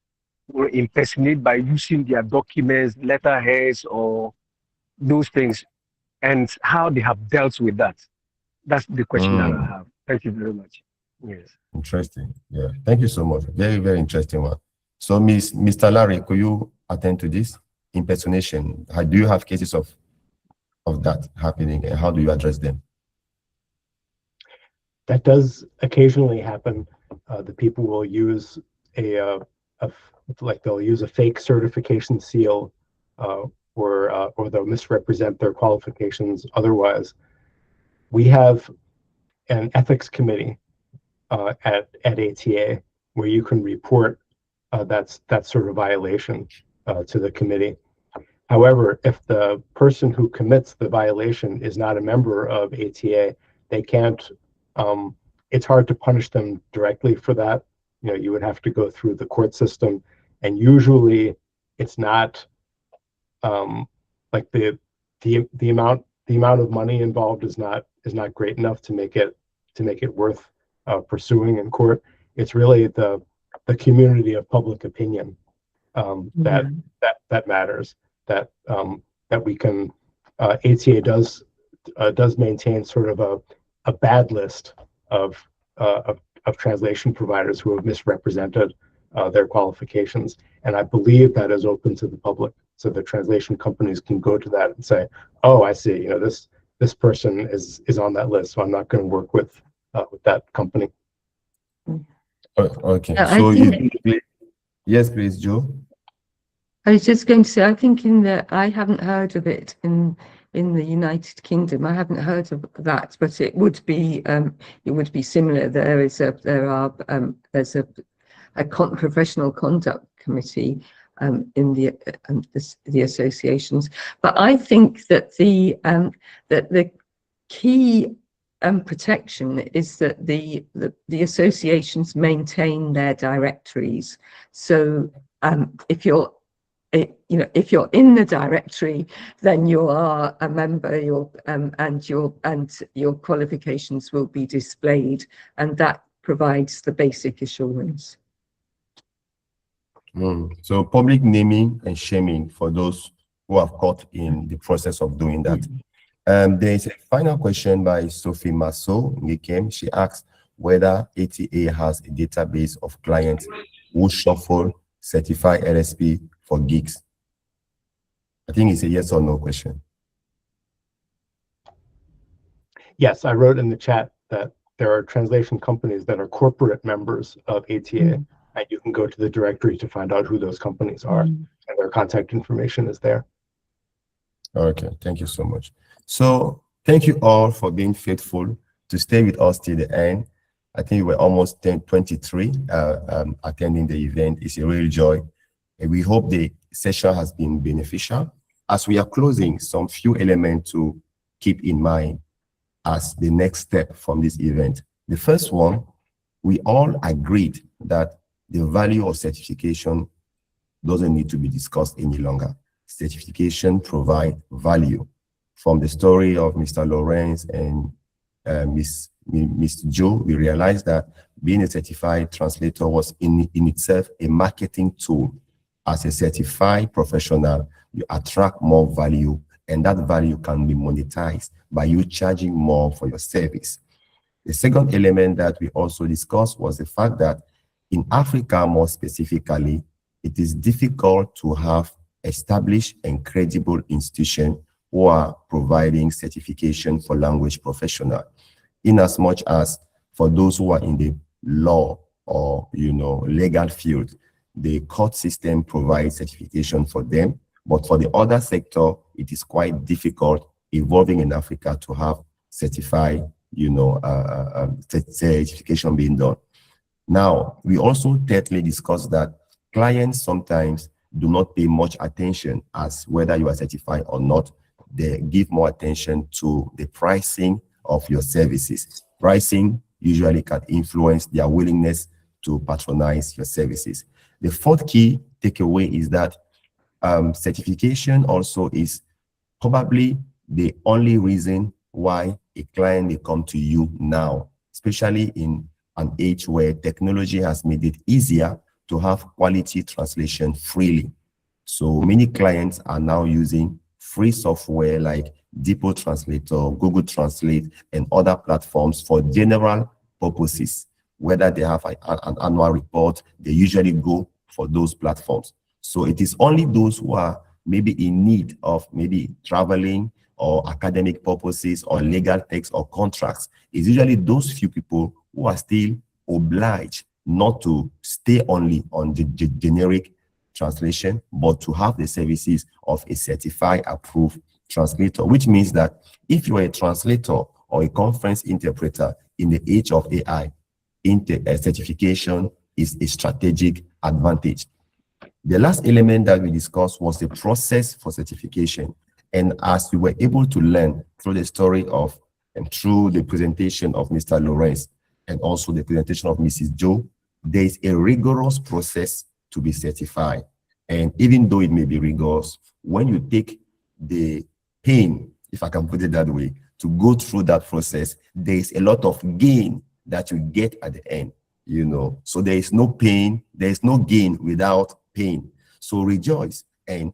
will impersonate by using their documents, letterheads, or those things, and how they have dealt with that. That's the question that I have. Thank you very much. Yes. Interesting. Yeah. Thank you so much. Very, very interesting one. So, Mr. Larry, could you attend to this impersonation? Do you have cases of that happening, and how do you address them? That does occasionally happen. The people will use they'll use a fake certification seal, or they'll misrepresent their qualifications otherwise. We have an ethics committee at ATA where you can report that sort of violation to the committee. However, if the person who commits the violation is not a member of ATA, they can't. It's hard to punish them directly for that. You know, you would have to go through the court system, and usually it's not like the amount of money involved is not great enough to make it worth pursuing in court. It's really the community of public opinion that matters. That we can ATA does maintain sort of a bad list of translation providers who have misrepresented their qualifications, and I believe that is open to the public, so the translation companies can go to that and say, "Oh, I see. This person is on that list, so I'm not going to work with that company." Okay. I So think- yes, please, Joe. I was just going to say, I think I haven't heard of it in the United Kingdom. I haven't heard of that, but it would be similar. There's a professional conduct committee in the associations. But I think that the key protection is that the associations maintain their directories. So if you're in the directory, then you are a member. And your qualifications will be displayed, and that provides the basic assurance. So public naming and shaming for those who have caught in the process of doing that. There is a final question by Sophie Masso Ngikem. She asks whether ATA has a database of clients who shuffle certify LSP for gigs. I think it's a yes or no question. Yes, I wrote in the chat that there are translation companies that are corporate members of ATA, and you can go to the directory to find out who those companies are, and their contact information is there. Okay, thank you so much. So thank you all for being faithful to stay with us till the end. I think we're almost 23 attending the event. It's a real joy. And we hope the session has been beneficial. As we are closing, some few elements to keep in mind as the next step from this event. The first one, we all agreed that the value of certification doesn't need to be discussed any longer. Certification provides value. From the story of Mr. Lawrence and Mr. Joe, we realized that being a certified translator was in itself a marketing tool. As a certified professional, you attract more value, and that value can be monetized by you charging more for your service. The second element that we also discussed was the fact that in Africa, more specifically, it is difficult to have established and credible institutions who are providing certification for language professionals. In as much as for those who are in the law or legal field, the court system provides certification for them, but for the other sector, it is quite difficult evolving in Africa to have certified, certification being done. Now, we also thirdly discussed that clients sometimes do not pay much attention as whether you are certified or not. They give more attention to the pricing of your services. Pricing usually can influence their willingness to patronize your services. The fourth key takeaway is that certification also is probably the only reason why a client may come to you now, especially in an age where technology has made it easier to have quality translation freely. So many clients are now using free software like Depot Translator, Google Translate, and other platforms for general purposes. Whether they have an annual report, they usually go for those platforms. So it is only those who are maybe in need of maybe traveling or academic purposes or legal texts or contracts. It's usually those few people who are still obliged not to stay only on the generic translation, but to have the services of a certified approved translator, which means that if you are a translator or a conference interpreter in the age of AI, certification is a strategic advantage. The last element that we discussed was the process for certification. And as we were able to learn through the story of and through the presentation of Mr. Lawrence and also the presentation of Mrs. Joe, there is a rigorous process to be certified. And even though it may be rigorous, when you take the pain, if I can put it that way, to go through that process, there is a lot of gain that you get at the end, you know. So there is no pain, there is no gain without pain. So rejoice and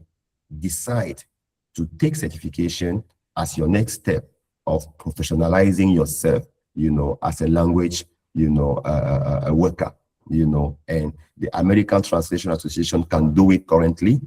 decide to take certification as your next step of professionalizing yourself, you know, as a language, you know, a worker, you know. And the American Translation Association can do it currently.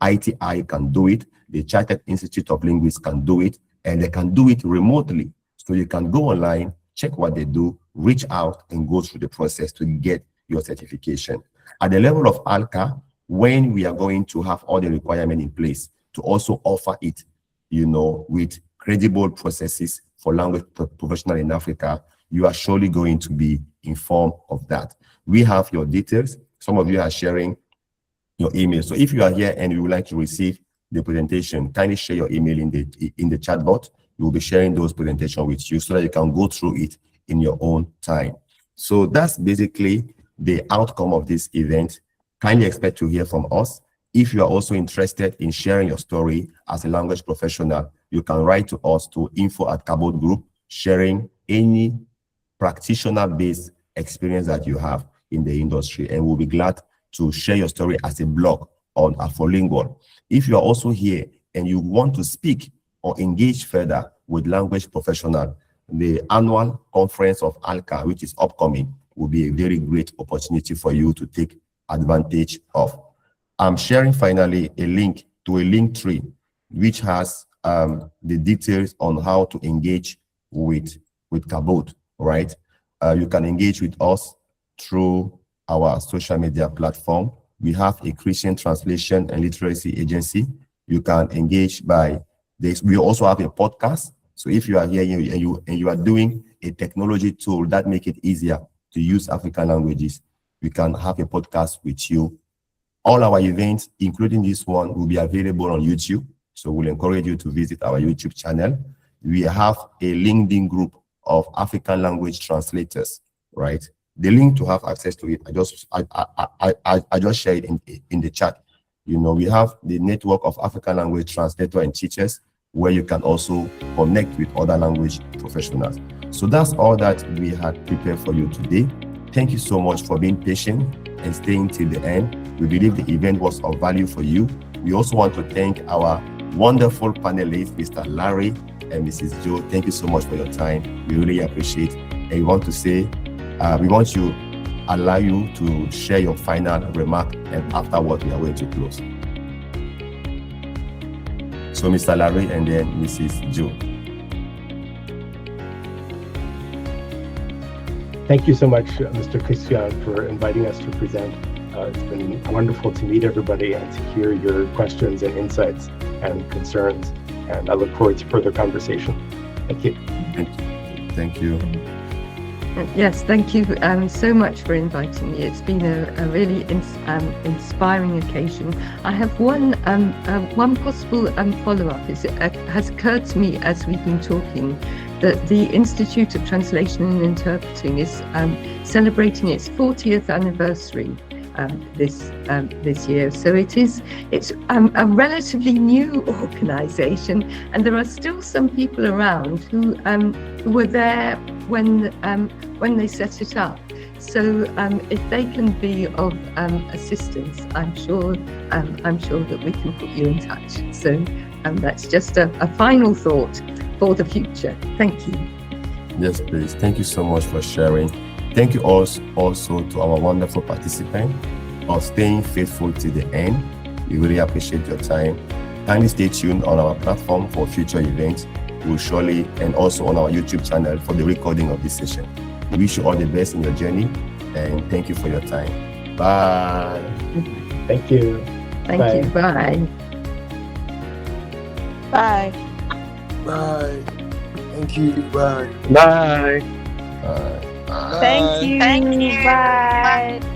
ITI can do it. The Chartered Institute of Linguists can do it, and they can do it remotely. So you can go online, check what they do, reach out, and go through the process to get your certification. At the level of ALCA, when we are going to have all the requirements in place to also offer it, you know, with credible processes for language professional in Africa, you are surely going to be informed of that. We have your details. Some of you are sharing your email. So if you are here and you would like to receive the presentation, kindly share your email in the chat box. We will be sharing those presentations with you so that you can go through it in your own time. So that's basically the outcome of this event. Kindly expect to hear from us. If you are also interested in sharing your story as a language professional, you can write to us to info@Cabot Group, sharing any practitioner-based experience that you have in the industry, and we'll be glad to share your story as a blog on Afrolingual. If you are also here and you want to speak or engage further with language professional, the annual conference of ALCA, which is upcoming, will be a very great opportunity for you to take advantage of. I'm sharing finally a link to a link tree, which has the details on how to engage with Cabot, right? You can engage with us through our social media platform. We have a Christian translation and literacy agency. You can engage by this. We also have a podcast. So if you are here and you are doing a technology tool that make it easier to use African languages, we can have a podcast with you. All our events, including this one, will be available on YouTube. So we'll encourage you to visit our YouTube channel. We have a LinkedIn group of African language translators, right? The link to have access to it, I just shared in the chat. You know, we have the network of African language translators and teachers where you can also connect with other language professionals. So that's all that we had prepared for you today. Thank you so much for being patient and staying till the end. We believe the event was of value for you. We also want to thank our wonderful panelists, Mr. Larry and Mrs. Joe. Thank you so much for your time. We really appreciate it. And we want to say, we want to allow you to share your final remark, and afterward we are going to close. So Mr. Larry and then Mrs. Joe. Thank you so much, Mr. Christian, for inviting us to present. It's been wonderful to meet everybody and to hear your questions and insights and concerns. And I look forward to further conversation. Thank you. Thank you. Yes, thank you so much for inviting me. It's been a really inspiring occasion. I have one possible follow-up. It has occurred to me as we've been talking that the Institute of Translation and Interpreting is celebrating its 40th anniversary this year. So it's a relatively new organisation, and there are still some people around who were there when they set it up. So if they can be of assistance, I'm sure that we can put you in touch. So that's just a final thought for the future. Thank you. Yes, please. Thank you so much for sharing. Thank you also to our wonderful participants for staying faithful to the end. We really appreciate your time. Kindly stay tuned on our platform for future events. We'll surely, and also on our YouTube channel for the recording of this session. We wish you all the best in your journey, and thank you for your time. Bye. Thank you. Thank you. Bye. Bye. Bye. Thank you. Bye. Bye. Bye. Thank you. Bye.